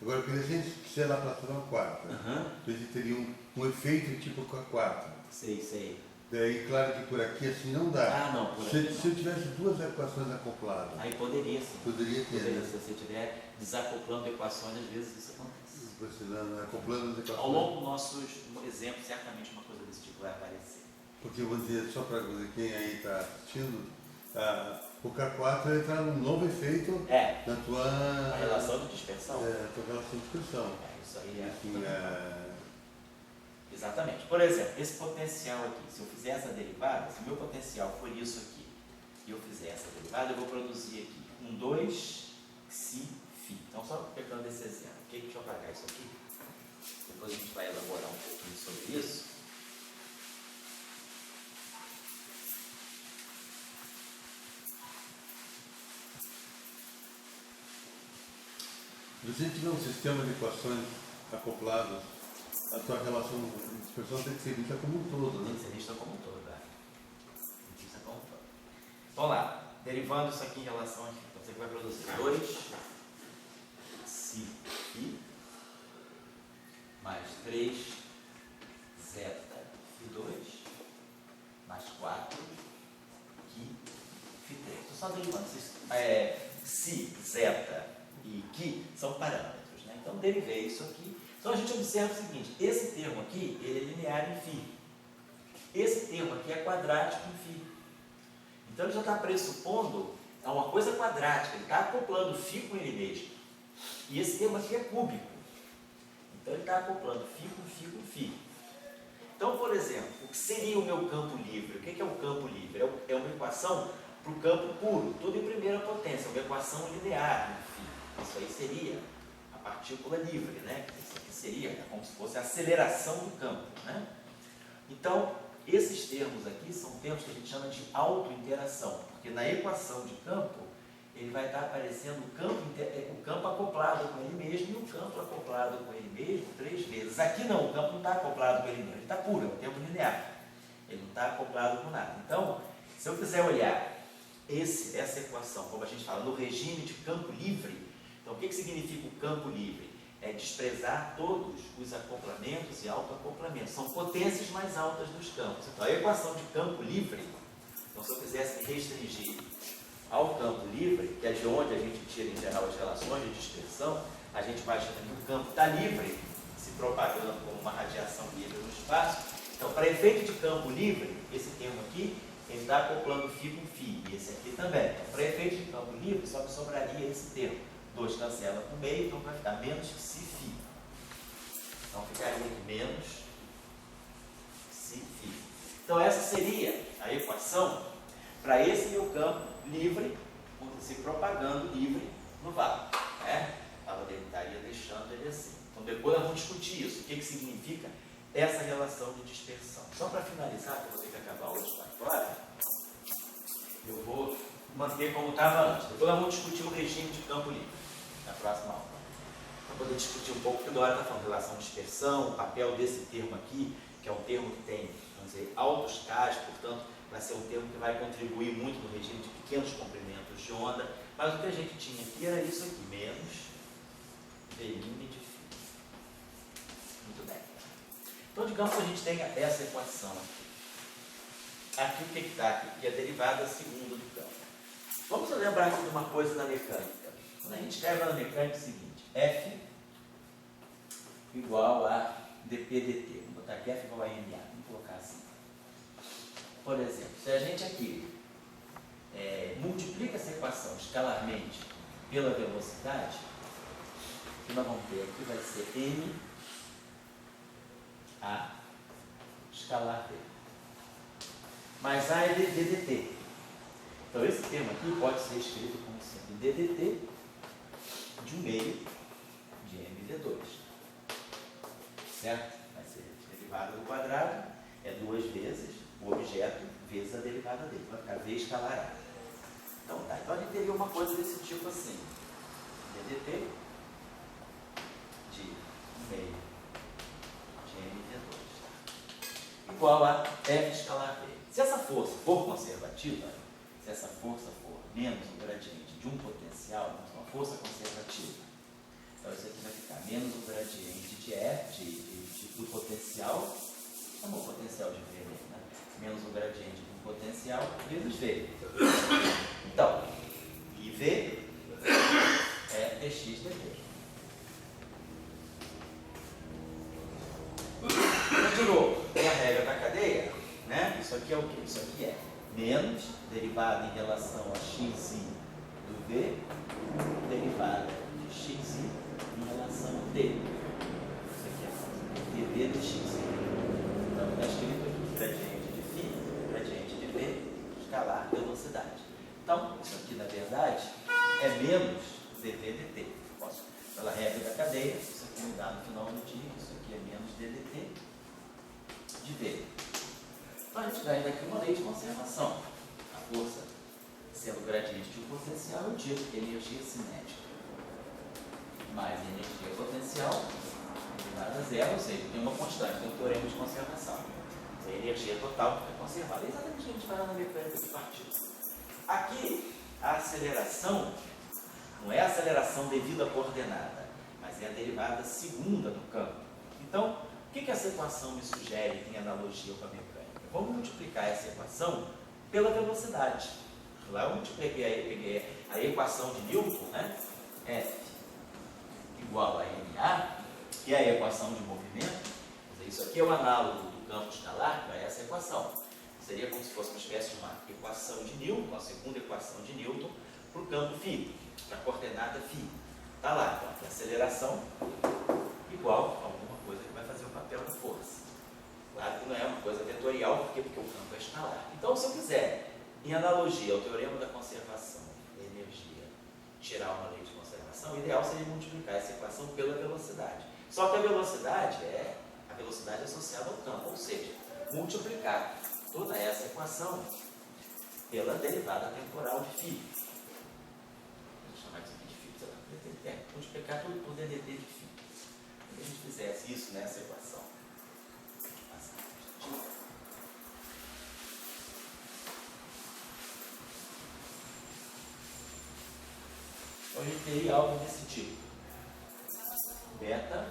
agora eu queria ser Laplaciano quarta. Então ele teria um efeito tipo K4. Sei. Daí, claro que por aqui assim não dá. Não, por se aqui eu tivesse duas equações acopladas. Aí poderia sim. Poderia ter. Se você estiver desacoplando equações, às vezes isso acontece. Você acoplando as equações. Ao longo dos nossos exemplos, certamente uma coisa desse tipo vai aparecer. Porque eu vou dizer, só para quem aí está assistindo, o K4 entra num novo efeito na tua a relação de dispersão. Tua relação de dispersão. Isso aí exatamente. Por exemplo, esse potencial aqui, se eu fizer essa derivada, se o meu potencial for isso aqui, e eu fizer essa derivada, eu vou produzir aqui um 2 si φ. Então, só pegando esse exemplo, deixa eu apagar isso aqui, depois a gente vai elaborar um pouquinho sobre isso. Se você tiver um sistema de equações acopladas, a tua relação de dispersão tem que ser vista como um todo, né? Tem que ser vista como um todo, Vamos lá, derivando isso aqui em relação a aqui. Então, você vai produzir 2 si φ mais 3 zeta φ2 mais 4 qui φ3. Estou só derivando. Si, zeta e qui são parâmetros, né? Então, derivei isso aqui. Então, a gente observa o seguinte, esse termo aqui, ele é linear em φ. Esse termo aqui é quadrático em φ. Então, ele já está pressupondo uma coisa quadrática, ele está acoplando φ com ele mesmo. E esse termo aqui é cúbico. Então, ele está acoplando φ com φ com φ. Então, por exemplo, o que seria o meu campo livre? O que é o campo livre? É uma equação para o campo puro, tudo em primeira potência, uma equação linear em φ. Isso aí seria a partícula livre, né? Isso aqui seria como se fosse a aceleração do campo, né? Então, esses termos aqui são termos que a gente chama de autointeração, porque na equação de campo, ele vai estar aparecendo o campo acoplado com ele mesmo e o campo acoplado com ele mesmo 3 vezes. Aqui não, o campo não está acoplado com ele mesmo, ele está puro, é um termo linear. Ele não está acoplado com nada. Então, se eu quiser olhar essa equação, como a gente fala, no regime de campo livre, então o que significa o campo livre? desprezar todos os acoplamentos e autoacoplamentos. São potências mais altas dos campos. Então, a equação de campo livre, então, se eu quisesse me restringir ao campo livre, que é de onde a gente tira em geral as relações de dispersão, a gente imagina que o campo está livre, se propagando como uma radiação livre no espaço. Então, para efeito de campo livre, esse termo aqui, ele está acoplando φ com φ, e esse aqui também. Então, para efeito de campo livre, só me sobraria esse termo. 2 cancela com meio, então vai ficar menos psi φ. Então, ficaria menos psi φ. Então, essa seria a equação para esse meu campo livre, se propagando livre no vácuo. Ele estaria deixando ele assim. Então, depois nós vamos discutir isso. O que significa essa relação de dispersão. Só para finalizar, que eu vou ter que acabar hoje para fora, eu vou manter como estava antes. Depois nós vamos discutir o regime de campo livre na próxima aula. Para poder discutir um pouco, porque o Dora está falando de relação de dispersão, o papel desse termo aqui, que é um termo que tem, vamos dizer, altos Ks, portanto, vai ser um termo que vai contribuir muito no regime de pequenos comprimentos de onda, mas o que a gente tinha aqui era isso aqui, menos V' de φ. Muito bem. Então, digamos que a gente tenha essa equação aqui. Aqui o que está aqui? Que é a derivada segunda do campo. Vamos lembrar aqui de uma coisa na mecânica. Quando a gente escreve na mecânica é o seguinte, F igual a dP/dt. Vou botar aqui F igual a NA. Vamos colocar assim. Por exemplo, se a gente aqui multiplica essa equação escalarmente pela velocidade, o que nós vamos ter aqui vai ser M A escalar V. Mas A é ddt. Então, esse termo aqui pode ser escrito como sendo ddt de 1 meio de mv2. Certo? Vai ser derivada do quadrado, é 2 vezes o objeto vezes a derivada dele. Vai ficar V escalar A. Então, tá. Então, a gente teria uma coisa desse tipo assim. ddt de 1 meio de mv2 igual a F escalar V. Se essa força for conservativa, se essa força for menos o gradiente de um potencial, uma força conservativa, então isso aqui vai ficar menos o gradiente de F, do potencial, chamou o potencial de V, né? Menos o gradiente do potencial vezes V. Então, IV é dx dV. Continuou, tem a regra da cadeia, né? Isso aqui é o que? Isso aqui é menos derivada em relação a xi do V, derivada de xi em relação a D. Isso aqui é dV de xi. Então, está escrito aqui gradiente de φ, gradiente de V, escalar velocidade. Então, isso aqui, na verdade, é menos dV dt. Posso, pela regra da cadeia, isso aqui me dá no final do dia, isso aqui é menos ddt de V. Então, a gente vai daqui uma lei de conservação. A força sendo gradiente de um potencial, eu digo que energia cinética mais energia potencial igual a zero, ou seja, tem uma constante, tem um teorema de conservação. A energia total que é conservada. É exatamente o que a gente fala na mecânica de partículas. Aqui, a aceleração não é a aceleração devida à coordenada, mas é a derivada segunda do campo. Então, o que essa equação me sugere em analogia com a mecânica? Vamos multiplicar essa equação pela velocidade. Lá eu peguei a equação de Newton, né? F igual a ma, que é a equação de movimento. Isso aqui é o análogo do campo escalar para essa equação. Seria como se fosse uma espécie de uma equação de Newton, a segunda equação de Newton, para o campo φ, para a coordenada φ. Está lá, então, aqui a aceleração igual a alguma coisa que vai fazer o papel da força. Claro que não é uma coisa vetorial, porque o campo é escalar. Então, se eu quiser, em analogia ao teorema da conservação da energia, tirar uma lei de conservação, o ideal seria multiplicar essa equação pela velocidade. Só que a velocidade é a velocidade associada ao campo, ou seja, multiplicar toda essa equação pela derivada temporal de φ. Vou chamar isso aqui de φ, sei lá, multiplicar tudo por ddt de φ. Se a gente fizesse isso nessa equação, então a gente teria algo desse tipo. beta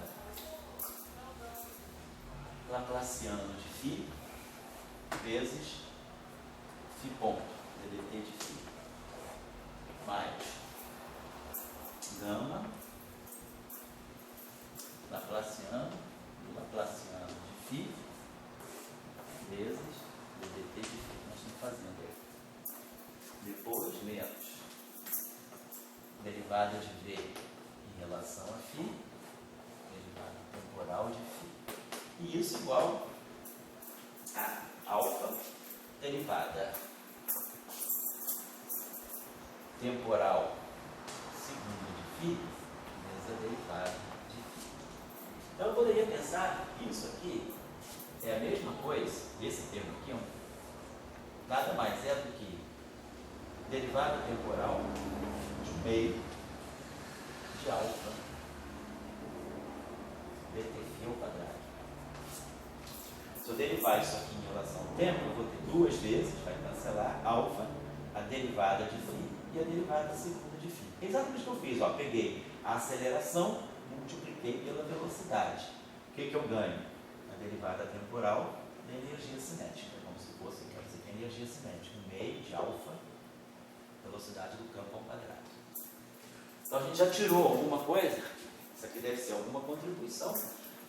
laplaciano de φ vezes φ ponto, DDT de φ, mais gama laplaciano de φ vezes DDT de φ. Nós estamos fazendo aí. Depois, menos derivada de V em relação a φ, derivada temporal de φ. E isso igual a alfa derivada temporal segundo de φ vezes a derivada de φ. Então eu poderia pensar que isso aqui é a mesma coisa, esse termo aqui nada mais é do que derivada temporal de meio de alfa dt ao quadrado. Se eu derivar isso aqui em relação ao tempo, eu vou ter duas vezes, vai cancelar alfa, a derivada de φ e a derivada segunda de φ. É exatamente o que eu fiz, ó, peguei a aceleração, multipliquei pela velocidade. O que eu ganho? A derivada temporal da energia cinética, como se fosse, quer dizer, a energia cinética, meio de alfa, velocidade do campo ao quadrado. Então a gente já tirou alguma coisa, isso aqui deve ser alguma contribuição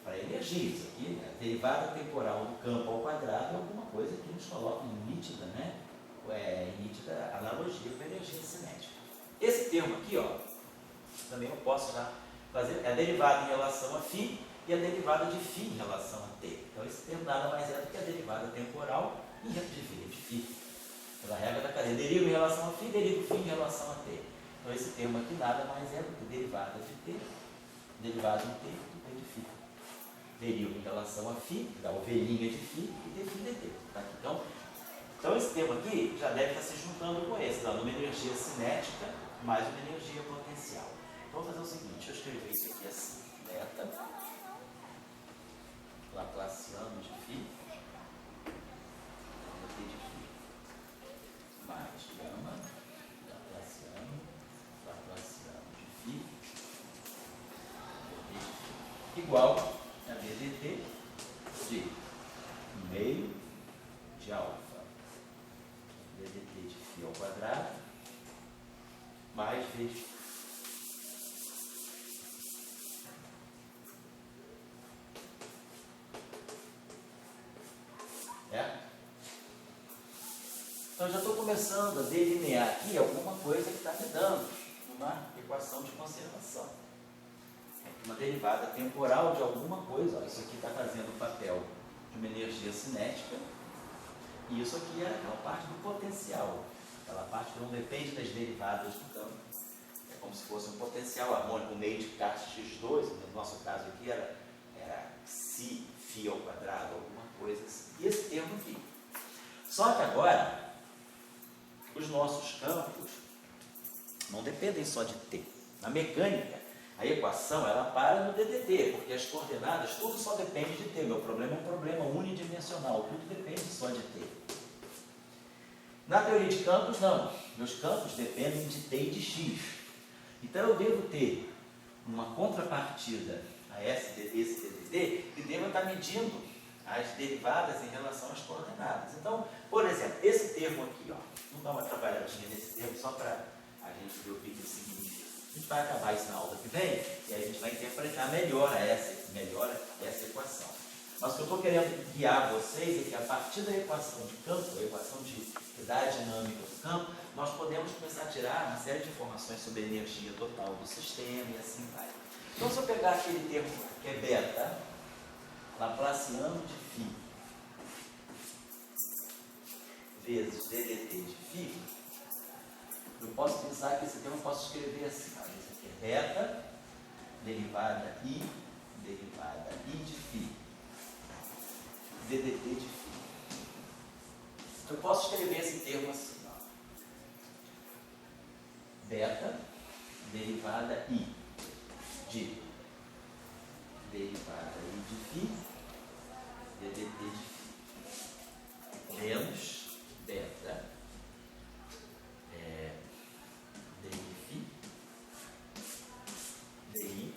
para a energia. Isso aqui, a derivada temporal do campo ao quadrado é alguma coisa que nos coloca em nítida, né? Em nítida analogia com a energia cinética. Esse termo aqui, ó, também eu posso já fazer, é a derivada em relação a φ e a derivada de φ em relação a t. Então esse termo nada mais é do que a derivada temporal em de V de φ. Pela regra da cadeia, derivo em relação a φ, derivo φ em relação a t. Então esse termo aqui nada mais é do que derivada de t, derivada em t do p de φ. Derivo em relação a φ, dá ovelhinha de φ e dφ dt. Tá? Então esse termo aqui já deve estar se juntando com esse, dando uma energia cinética mais uma energia potencial. Então vamos fazer o seguinte, deixa eu escrever isso aqui assim, beta laplaciano de φ dt de φ mais gama laplaciano de φ dt de φ igual a ddt de meio de alfa ddt de φ ao quadrado mais v de φ. Então, já estou começando a delinear aqui alguma coisa que está me dando uma equação de conservação. Uma derivada temporal de alguma coisa. Ó, isso aqui está fazendo o papel de uma energia cinética. E isso aqui é aquela parte do potencial. Aquela parte que não depende das derivadas do campo. É como se fosse um potencial harmônico, um meio de X2. No nosso caso aqui era si φ ao quadrado, alguma coisa assim. E esse termo aqui. Só que agora, os nossos campos não dependem só de t. Na mecânica, a equação ela para no DDT, porque as coordenadas, tudo só depende de t. Meu problema é um problema unidimensional, tudo depende só de t. Na teoria de campos, não. Meus campos dependem de t e de x. Então eu devo ter uma contrapartida a esse DDT que deva estar medindo as derivadas em relação às coordenadas. Então, por exemplo, esse termo aqui, ó, vamos dar uma trabalhadinha nesse termo só para a gente ver o que isso significa. A gente vai acabar isso na aula que vem e aí a gente vai interpretar melhor essa equação. Mas o que eu estou querendo guiar vocês é que a partir da equação de campo, a equação da dinâmica do campo, nós podemos começar a tirar uma série de informações sobre a energia total do sistema e assim vai. Então, se eu pegar aquele termo que é beta, laplaciano de φ vezes ddt de φ, eu posso pensar que esse termo eu posso escrever assim, ó, isso aqui é beta, derivada i de φ, ddt de φ. Eu posso escrever esse termo assim, ó, beta, derivada i de derivada i de φ, ddt de φ, menos beta di φ, di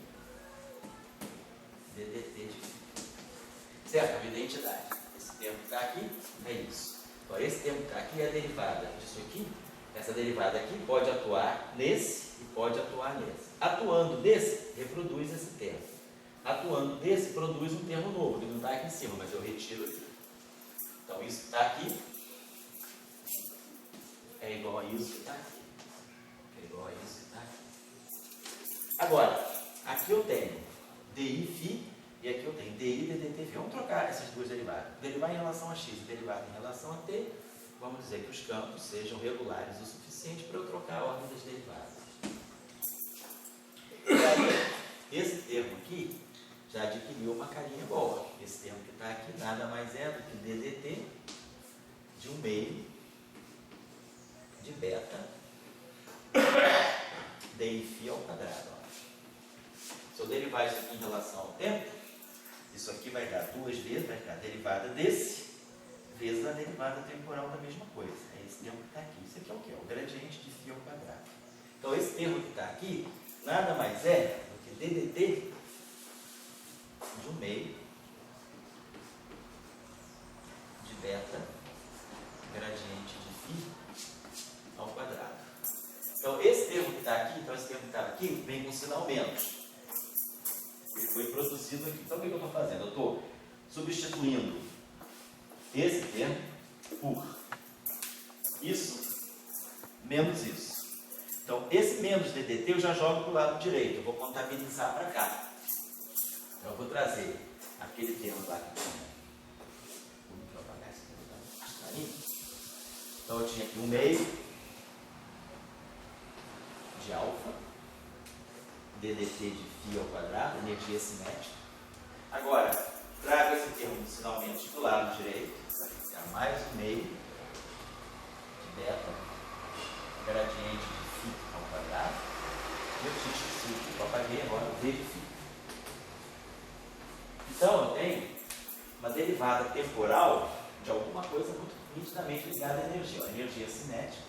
certo? É uma identidade. Esse termo que está aqui é isso. Então, esse termo que está aqui é a derivada disso aqui. Essa derivada aqui pode atuar nesse e pode atuar nesse. Atuando nesse, reproduz esse termo. Atuando nesse, produz um termo novo, que não está aqui em cima, mas eu retiro aqui. Então, isso que está aqui é igual a isso que está aqui. É igual a isso que está aqui. Agora, aqui eu tenho DI, φ, e aqui eu tenho DI, DDT, φ. Vamos trocar essas duas derivadas. Derivar em relação a x e derivada em relação a t. Vamos dizer que os campos sejam regulares o suficiente para eu trocar a ordem das derivadas. E aí, esse termo aqui já adquiriu uma carinha boa. Esse termo que está aqui nada mais é do que DDT de 1/2 de beta DI φ ao quadrado. Se eu derivar isso aqui em relação ao tempo, isso aqui vai dar 2 vezes, vai dar a derivada desse, vezes a derivada temporal da mesma coisa. É esse termo que está aqui. Isso aqui é o quê? O gradiente de φ ao quadrado. Então, esse termo que está aqui, nada mais é do que DDT de 1/2 de beta gradiente de φ ao quadrado. Então, esse termo que está aqui, esse termo que estava aqui, vem com sinal menos. Ele foi produzido aqui. Então, o que eu estou fazendo? Eu estou substituindo esse termo por isso menos isso. Então, esse menos DDT eu já jogo para o lado direito. Eu vou contabilizar para cá. Então, eu vou trazer aquele termo lá que tinha. Vou apagar esse termo aí. Então, eu tinha aqui 1/2 de alfa, DDT de φ ao quadrado, energia cinética. Agora, trago esse termo de sinal menos para o lado direito, vai ficar mais 1/2 de beta, gradiente de φ ao quadrado, e eu tinha esquecido que eu apaguei agora o d de φ. Então, eu tenho uma derivada temporal de alguma coisa muito nitidamente ligada à energia. Energia cinética,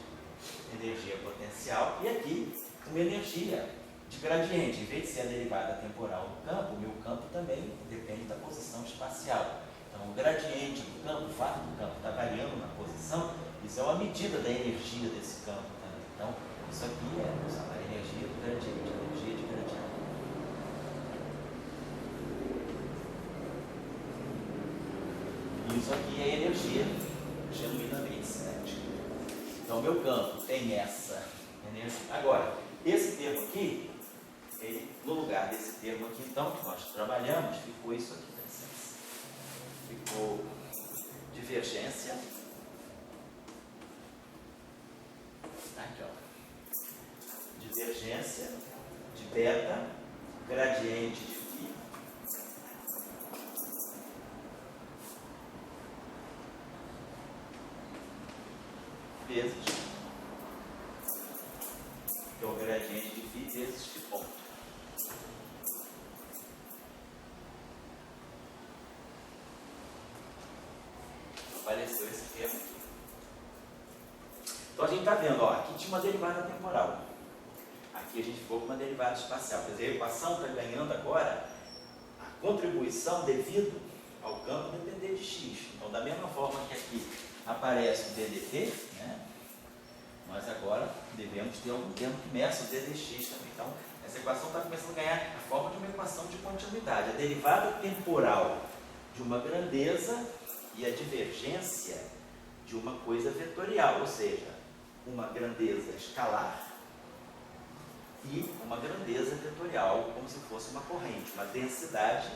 energia potencial, e aqui uma energia de gradiente. Em vez de ser a derivada temporal do campo, o meu campo também depende da posição espacial. Então, o gradiente do campo, o fato do campo estar variando na posição, isso é uma medida da energia desse campo também. Então, isso aqui é a energia do gradiente, a energia de gradiente. Isso aqui é energia genuinamente cinética. Então, meu campo tem essa energia. Agora, esse termo aqui, ele, no lugar desse termo aqui, então, que nós trabalhamos, ficou isso aqui, dá licença. Ficou divergência. Tá aqui, ó. Divergência de beta, gradiente de φ. Vezes que é o gradiente de φ vezes φ ponto. Apareceu esse termo aqui. Então a gente está vendo, ó, aqui tinha uma derivada temporal. Aqui a gente ficou com uma derivada espacial. Quer dizer, a equação está ganhando agora a contribuição devido ao campo depender de x. Então, da mesma forma que aqui aparece o DDT, né? Nós agora devemos ter algum termo que meça o ddx também. Então, essa equação está começando a ganhar a forma de uma equação de continuidade. A derivada temporal de uma grandeza e a divergência de uma coisa vetorial, ou seja, uma grandeza escalar e uma grandeza vetorial, como se fosse uma corrente, uma densidade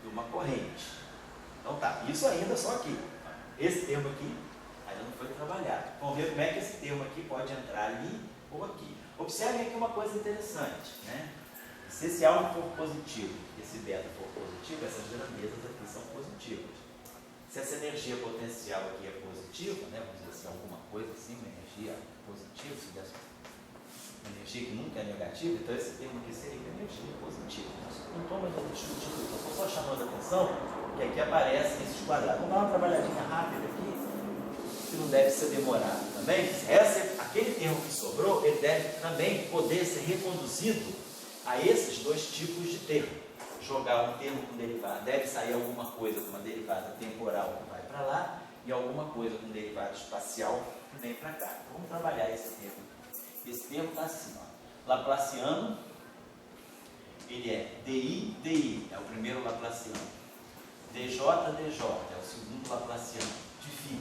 de uma corrente. Então tá, isso ainda só aqui. Esse termo aqui ainda não foi trabalhado. Vamos ver como é que esse termo aqui pode entrar ali ou aqui. Observem aqui uma coisa interessante, né? Se esse alfa for positivo e esse beta for positivo, essas grandezas aqui são positivas. Se essa energia potencial aqui é positiva, né? Vamos dizer assim, alguma coisa assim, uma energia positiva, se desse uma energia que nunca é negativa, então esse termo aqui seria uma energia positiva. Não estou mais discutindo, estou só chamando a atenção que aqui aparecem esses quadrados. Vamos dar uma trabalhadinha rápida aqui, que não deve ser demorado também. Aquele termo que sobrou, ele deve também poder ser reconduzido a esses dois tipos de termo, jogar um termo com derivada, deve sair alguma coisa com uma derivada temporal que vai para lá e alguma coisa com derivada espacial que vem para cá. Vamos trabalhar esse termo. Esse termo está assim, ó. Laplaciano, ele é DI, DI, é o primeiro Laplaciano. DJ, DJ, é o segundo Laplaciano, de φ.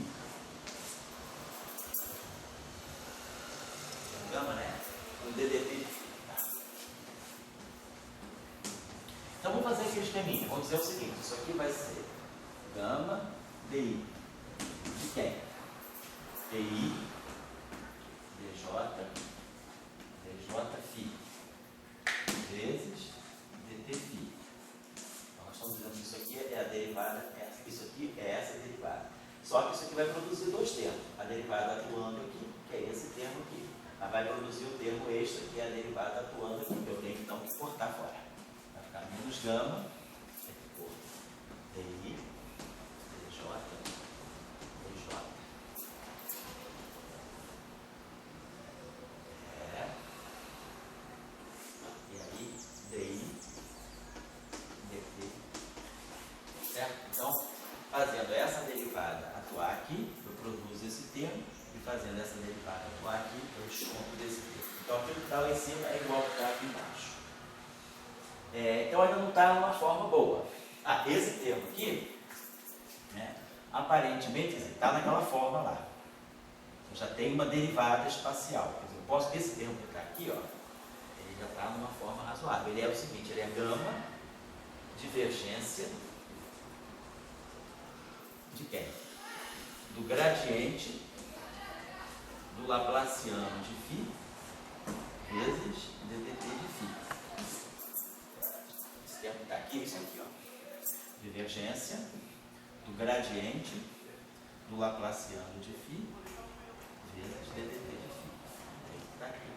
Gama, né? O DDT de φ. Então vamos fazer aqui o esqueminha. Vamos dizer o seguinte, isso aqui vai ser gama DI. De quem? DI, DJ, DJ φ. Vezes dt φ. Então, nós estamos dizendo que isso aqui é a derivada, isso aqui é essa derivada. Só que isso aqui vai produzir dois termos. A derivada atuando aqui, que é esse termo aqui. Mas vai produzir o termo extra, que é a derivada atuando aqui, que eu tenho então que cortar fora. Vai ficar menos gama, por DI, DJ, DJ. E aí, DI, dt. Certo? Então, fazendo essa derivada atuar aqui, eu produzo esse termo, e fazendo essa derivada atuar aqui, eu desconto desse termo. Então, aquilo que está lá em cima é igual ao que está aqui embaixo. Então, ainda não está numa forma boa. Esse termo aqui, né, aparentemente, está naquela forma lá. Eu já tenho uma derivada espacial. Quer dizer, eu posso, esse termo que está aqui, ó, ele já está numa forma razoável. Ele é o seguinte, ele é gama, divergência, de quem? Do gradiente do Laplaciano de φ vezes ddt de φ. Esse termo que está aqui, isso aqui, ó. Divergência do gradiente do Laplaciano de φ vezes ddt de φ. Está aqui.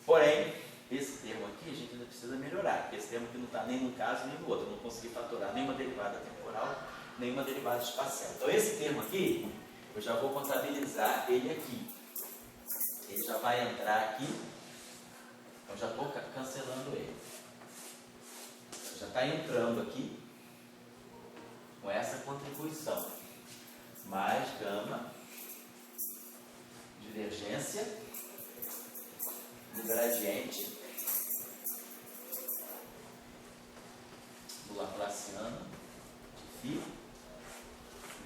Porém, esse termo aqui a gente ainda precisa melhorar, porque esse termo aqui não está nem num caso nem no outro. Eu não consegui fatorar nenhuma derivada temporal, nenhuma derivada espacial. Então, esse termo aqui, eu já vou contabilizar ele aqui. Ele já vai entrar aqui. Eu já estou cancelando ele. Já está entrando aqui com essa contribuição. Mais gama, divergência do gradiente do Laplaciano de φ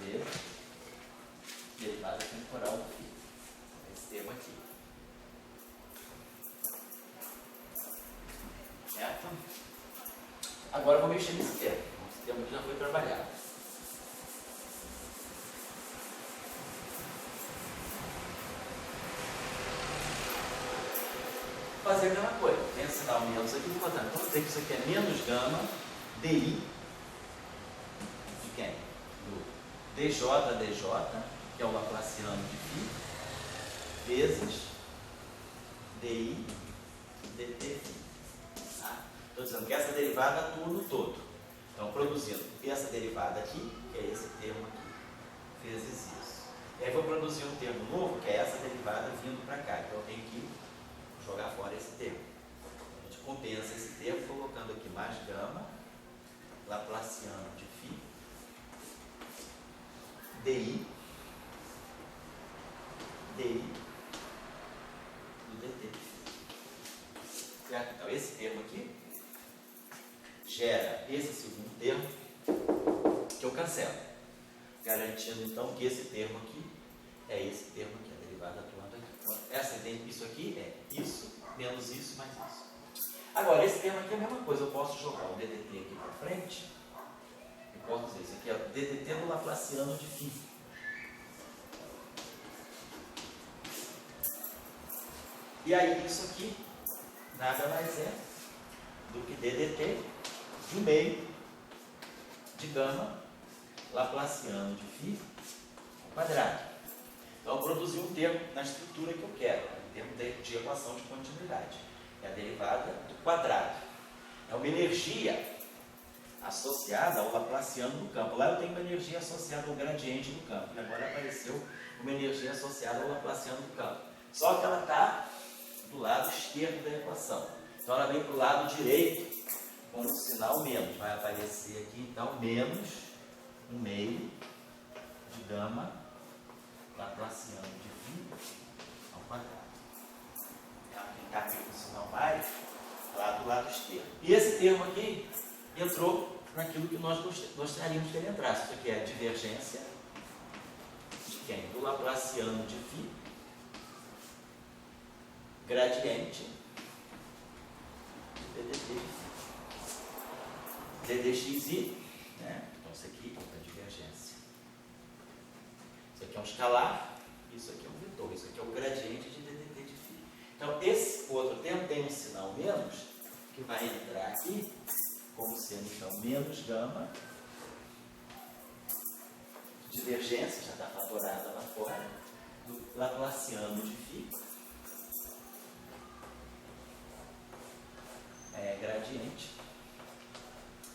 vezes derivada temporal do φ. Esse termo aqui. Certo? Agora eu vou mexer nesse termo. Esse termo aqui já foi trabalhado. Fazer a mesma coisa. Tem esse sinal menos aqui, vou botar. Então eu tenho que isso aqui é menos gama DI de quem? Do DJ, DJ, que é o Laplaciano de φ, vezes DI dt φ. Estou dizendo que essa derivada atua no todo. Então, produzindo essa derivada aqui, que é esse termo aqui, vezes isso. E aí vou produzir um termo novo, que é essa derivada vindo para cá. Então, eu tenho que jogar fora esse termo. A gente compensa esse termo colocando aqui mais gama, Laplaciano de φ, DI do dt. Certo? Então, esse termo aqui gera esse segundo termo que eu cancelo, garantindo então que esse termo aqui é esse termo aqui, a derivada atuando aqui. Então, isso aqui é isso, menos isso, mais isso. Agora, esse termo aqui é a mesma coisa, eu posso jogar o DDT aqui para frente, e posso dizer, isso aqui é o DDT do Laplaciano de φ. E aí, isso aqui nada mais é do que DDT de meio de gama Laplaciano de φ ao quadrado. Então, eu produzi um termo na estrutura que eu quero, um termo de equação de continuidade. É a derivada do quadrado. É uma energia associada ao Laplaciano do campo. Lá eu tenho uma energia associada ao gradiente do campo. E agora apareceu uma energia associada ao Laplaciano do campo. Só que ela está do lado esquerdo da equação. Então ela vem para o lado direito com o sinal menos. Vai aparecer aqui então menos 1/2 de gama laplaciano de φ ao quadrado. Quem está aqui com o sinal mais, lá do lado esquerdo. E esse termo aqui entrou naquilo que nós gostaríamos que ele entrasse. Isso aqui é a divergência de quem? Do laplaciano de φ, gradiente de ddt de φ. ddxi, né? Então isso aqui é a divergência. Isso aqui é um escalar, isso aqui é um vetor, isso aqui é o gradiente de ddt de φ. Então esse outro termo tem um sinal menos, que vai entrar aqui como sendo então menos gama, divergência, já está favorada lá fora, do laplaciano de φ, gradiente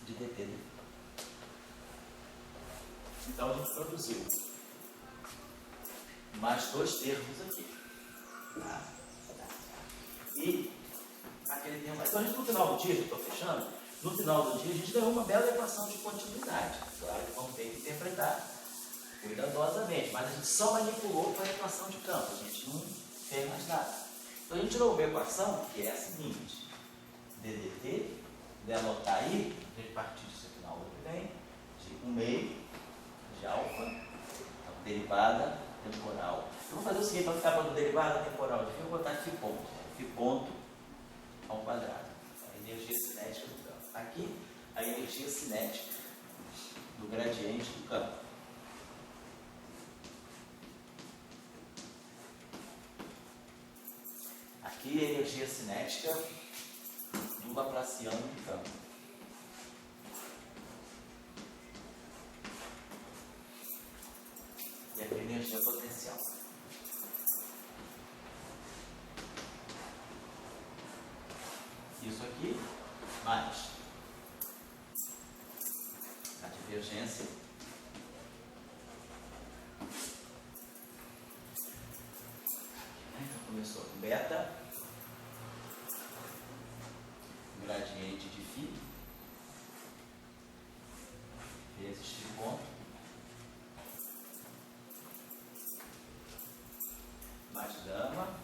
de dt de φ. Então a gente produziu mais dois termos aqui. Tá? E aquele termo. Então a gente, no final do dia, que estou fechando, no final do dia a gente ganhou uma bela equação de continuidade. Claro que vamos ter que interpretar cuidadosamente, mas a gente só manipulou para a equação de campo, a gente não fez mais nada. Então a gente tirou uma equação que é a seguinte: ddt, denotar aí, a gente partir disso aqui na aula que vem, de 1/2 de alfa, então, derivada temporal. Eu vou fazer o seguinte, para ficar para derivada temporal de φ, eu vou botar φ ponto. Φ ponto ao quadrado. A energia cinética do campo. Aqui, a energia cinética do gradiente do campo. Aqui, a energia cinética do laplaciano do campo. E aqui, a energia potencial. Isso aqui, mais a divergência então começou com beta, gradiente de φ, vezes φ ponto, mais gama,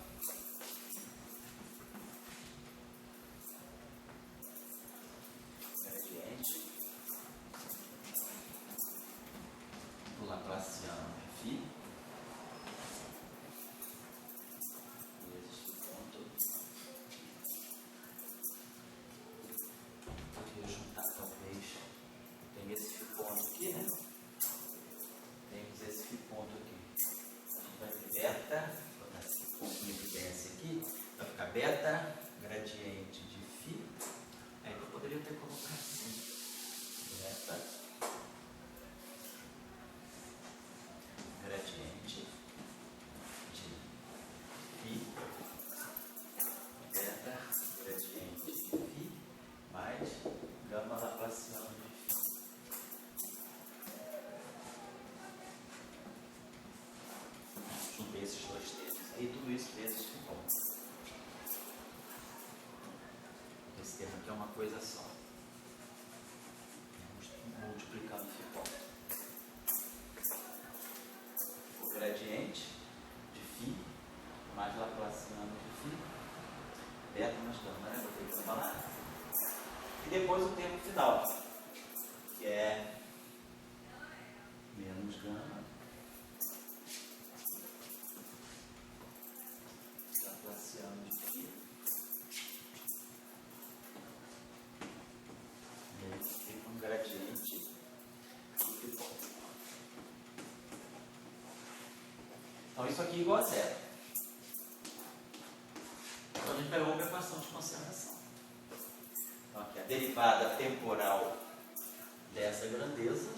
do laplaciano de φ, vezes φ ponto. Vou juntar talvez. Tem esse φ ponto aqui, né? Temos esse φ ponto aqui. A gente vai ter beta, vou botar esse ponto em evidência aqui, vai ficar beta, gradiente de φ. Aí eu poderia ter colocado assim. Beta, gradiente de φ, beta, gradiente de φ, mais gama laplaciano de φ. Juntei esses dois termos. Aí tudo isso vezes φ ponto. Esse termo aqui é uma coisa só. Multiplicando φ ponto. O gradiente de φ mais laplaciano de φ, beta mais gama, né? Vou ter que falar. E depois o termo final, que é menos gama laplaciano de φ, fica um gradiente de φ ponto. Então isso aqui é igual a zero. Então a gente pegou uma equação de conservação. Então aqui a derivada temporal dessa grandeza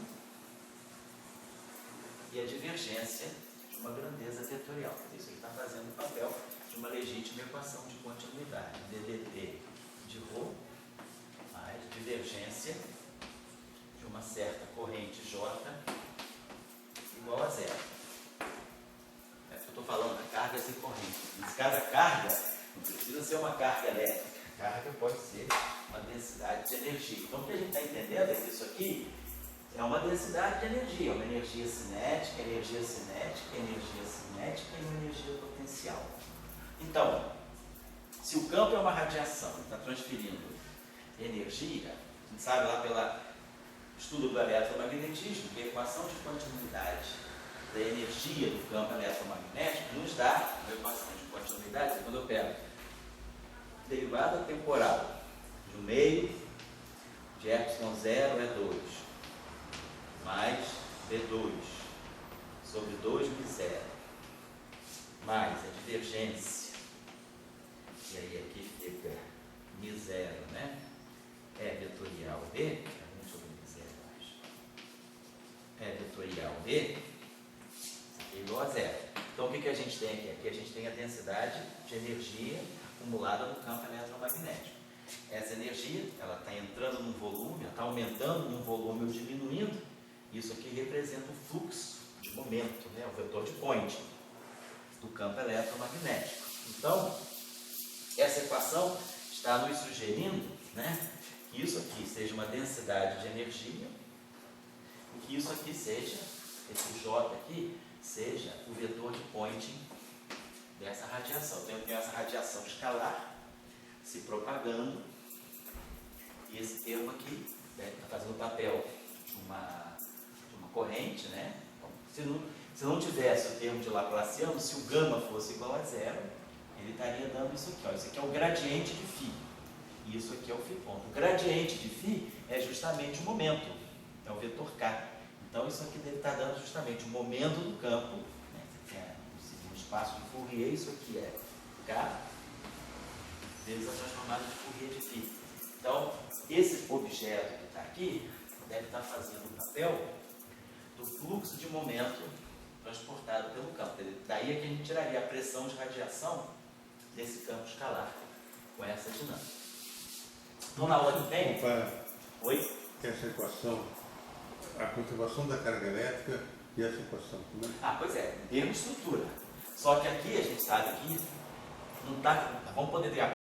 e a divergência de uma grandeza vetorial. Isso aqui está fazendo o papel de uma legítima equação de continuidade. ddt de ρ mais divergência de uma certa corrente J igual a zero. É o que eu estou falando, cargas e correntes. Nesse caso, a carga não precisa ser uma carga elétrica. carga pode ser uma densidade de energia. Então, o que a gente está entendendo é que isso aqui é uma densidade de energia, uma energia cinética e uma energia potencial. Então, se o campo é uma radiação, está transferindo energia, a gente sabe lá pelo estudo do eletromagnetismo que a equação de continuidade da energia do campo eletromagnético nos dá a equação de continuidade, quando eu pego derivada temporal do meio de ε0 é 2, mais B2 sobre 2μ0, mais a divergência, e aí aqui fica μ0, né? É vetorial B, é 1 sobre μ0, acho. É vetorial B, é igual a zero. Então o que a gente tem aqui? Aqui a gente tem a densidade de energia acumulada no campo eletromagnético. Essa energia, ela está entrando num volume, ela está aumentando num volume ou diminuindo. Isso aqui representa o fluxo de momento, né? O vetor de Poynting do campo eletromagnético. Então, essa equação está nos sugerindo, né, que isso aqui seja uma densidade de energia e que isso aqui seja, esse J aqui, seja o vetor de Poynting dessa radiação. Então, eu tenho essa radiação escalar se propagando e esse termo aqui está fazendo o papel de uma corrente, né? Então, se não tivesse o termo de Laplaciano, se o gama fosse igual a zero, ele estaria dando isso aqui. Ó. Isso aqui é o gradiente de φ. E isso aqui é o φ ponto. O gradiente de φ é justamente o momento, é o vetor K. Então isso aqui deve estar dando justamente o momento do campo, né? Isso aqui é um espaço de Fourier, isso aqui é K, vezes a transformada de Fourier de φ. Então, esse objeto que está aqui deve estar fazendo o papel do fluxo de momento transportado pelo campo. Daí é que a gente tiraria a pressão de radiação desse campo escalar com essa dinâmica. Então, na aula que vem... Oi? Essa equação, a conservação da carga elétrica e essa equação, como é? Ah, pois é, mesma estrutura. Só que aqui a gente sabe que não tá, vamos poder ter a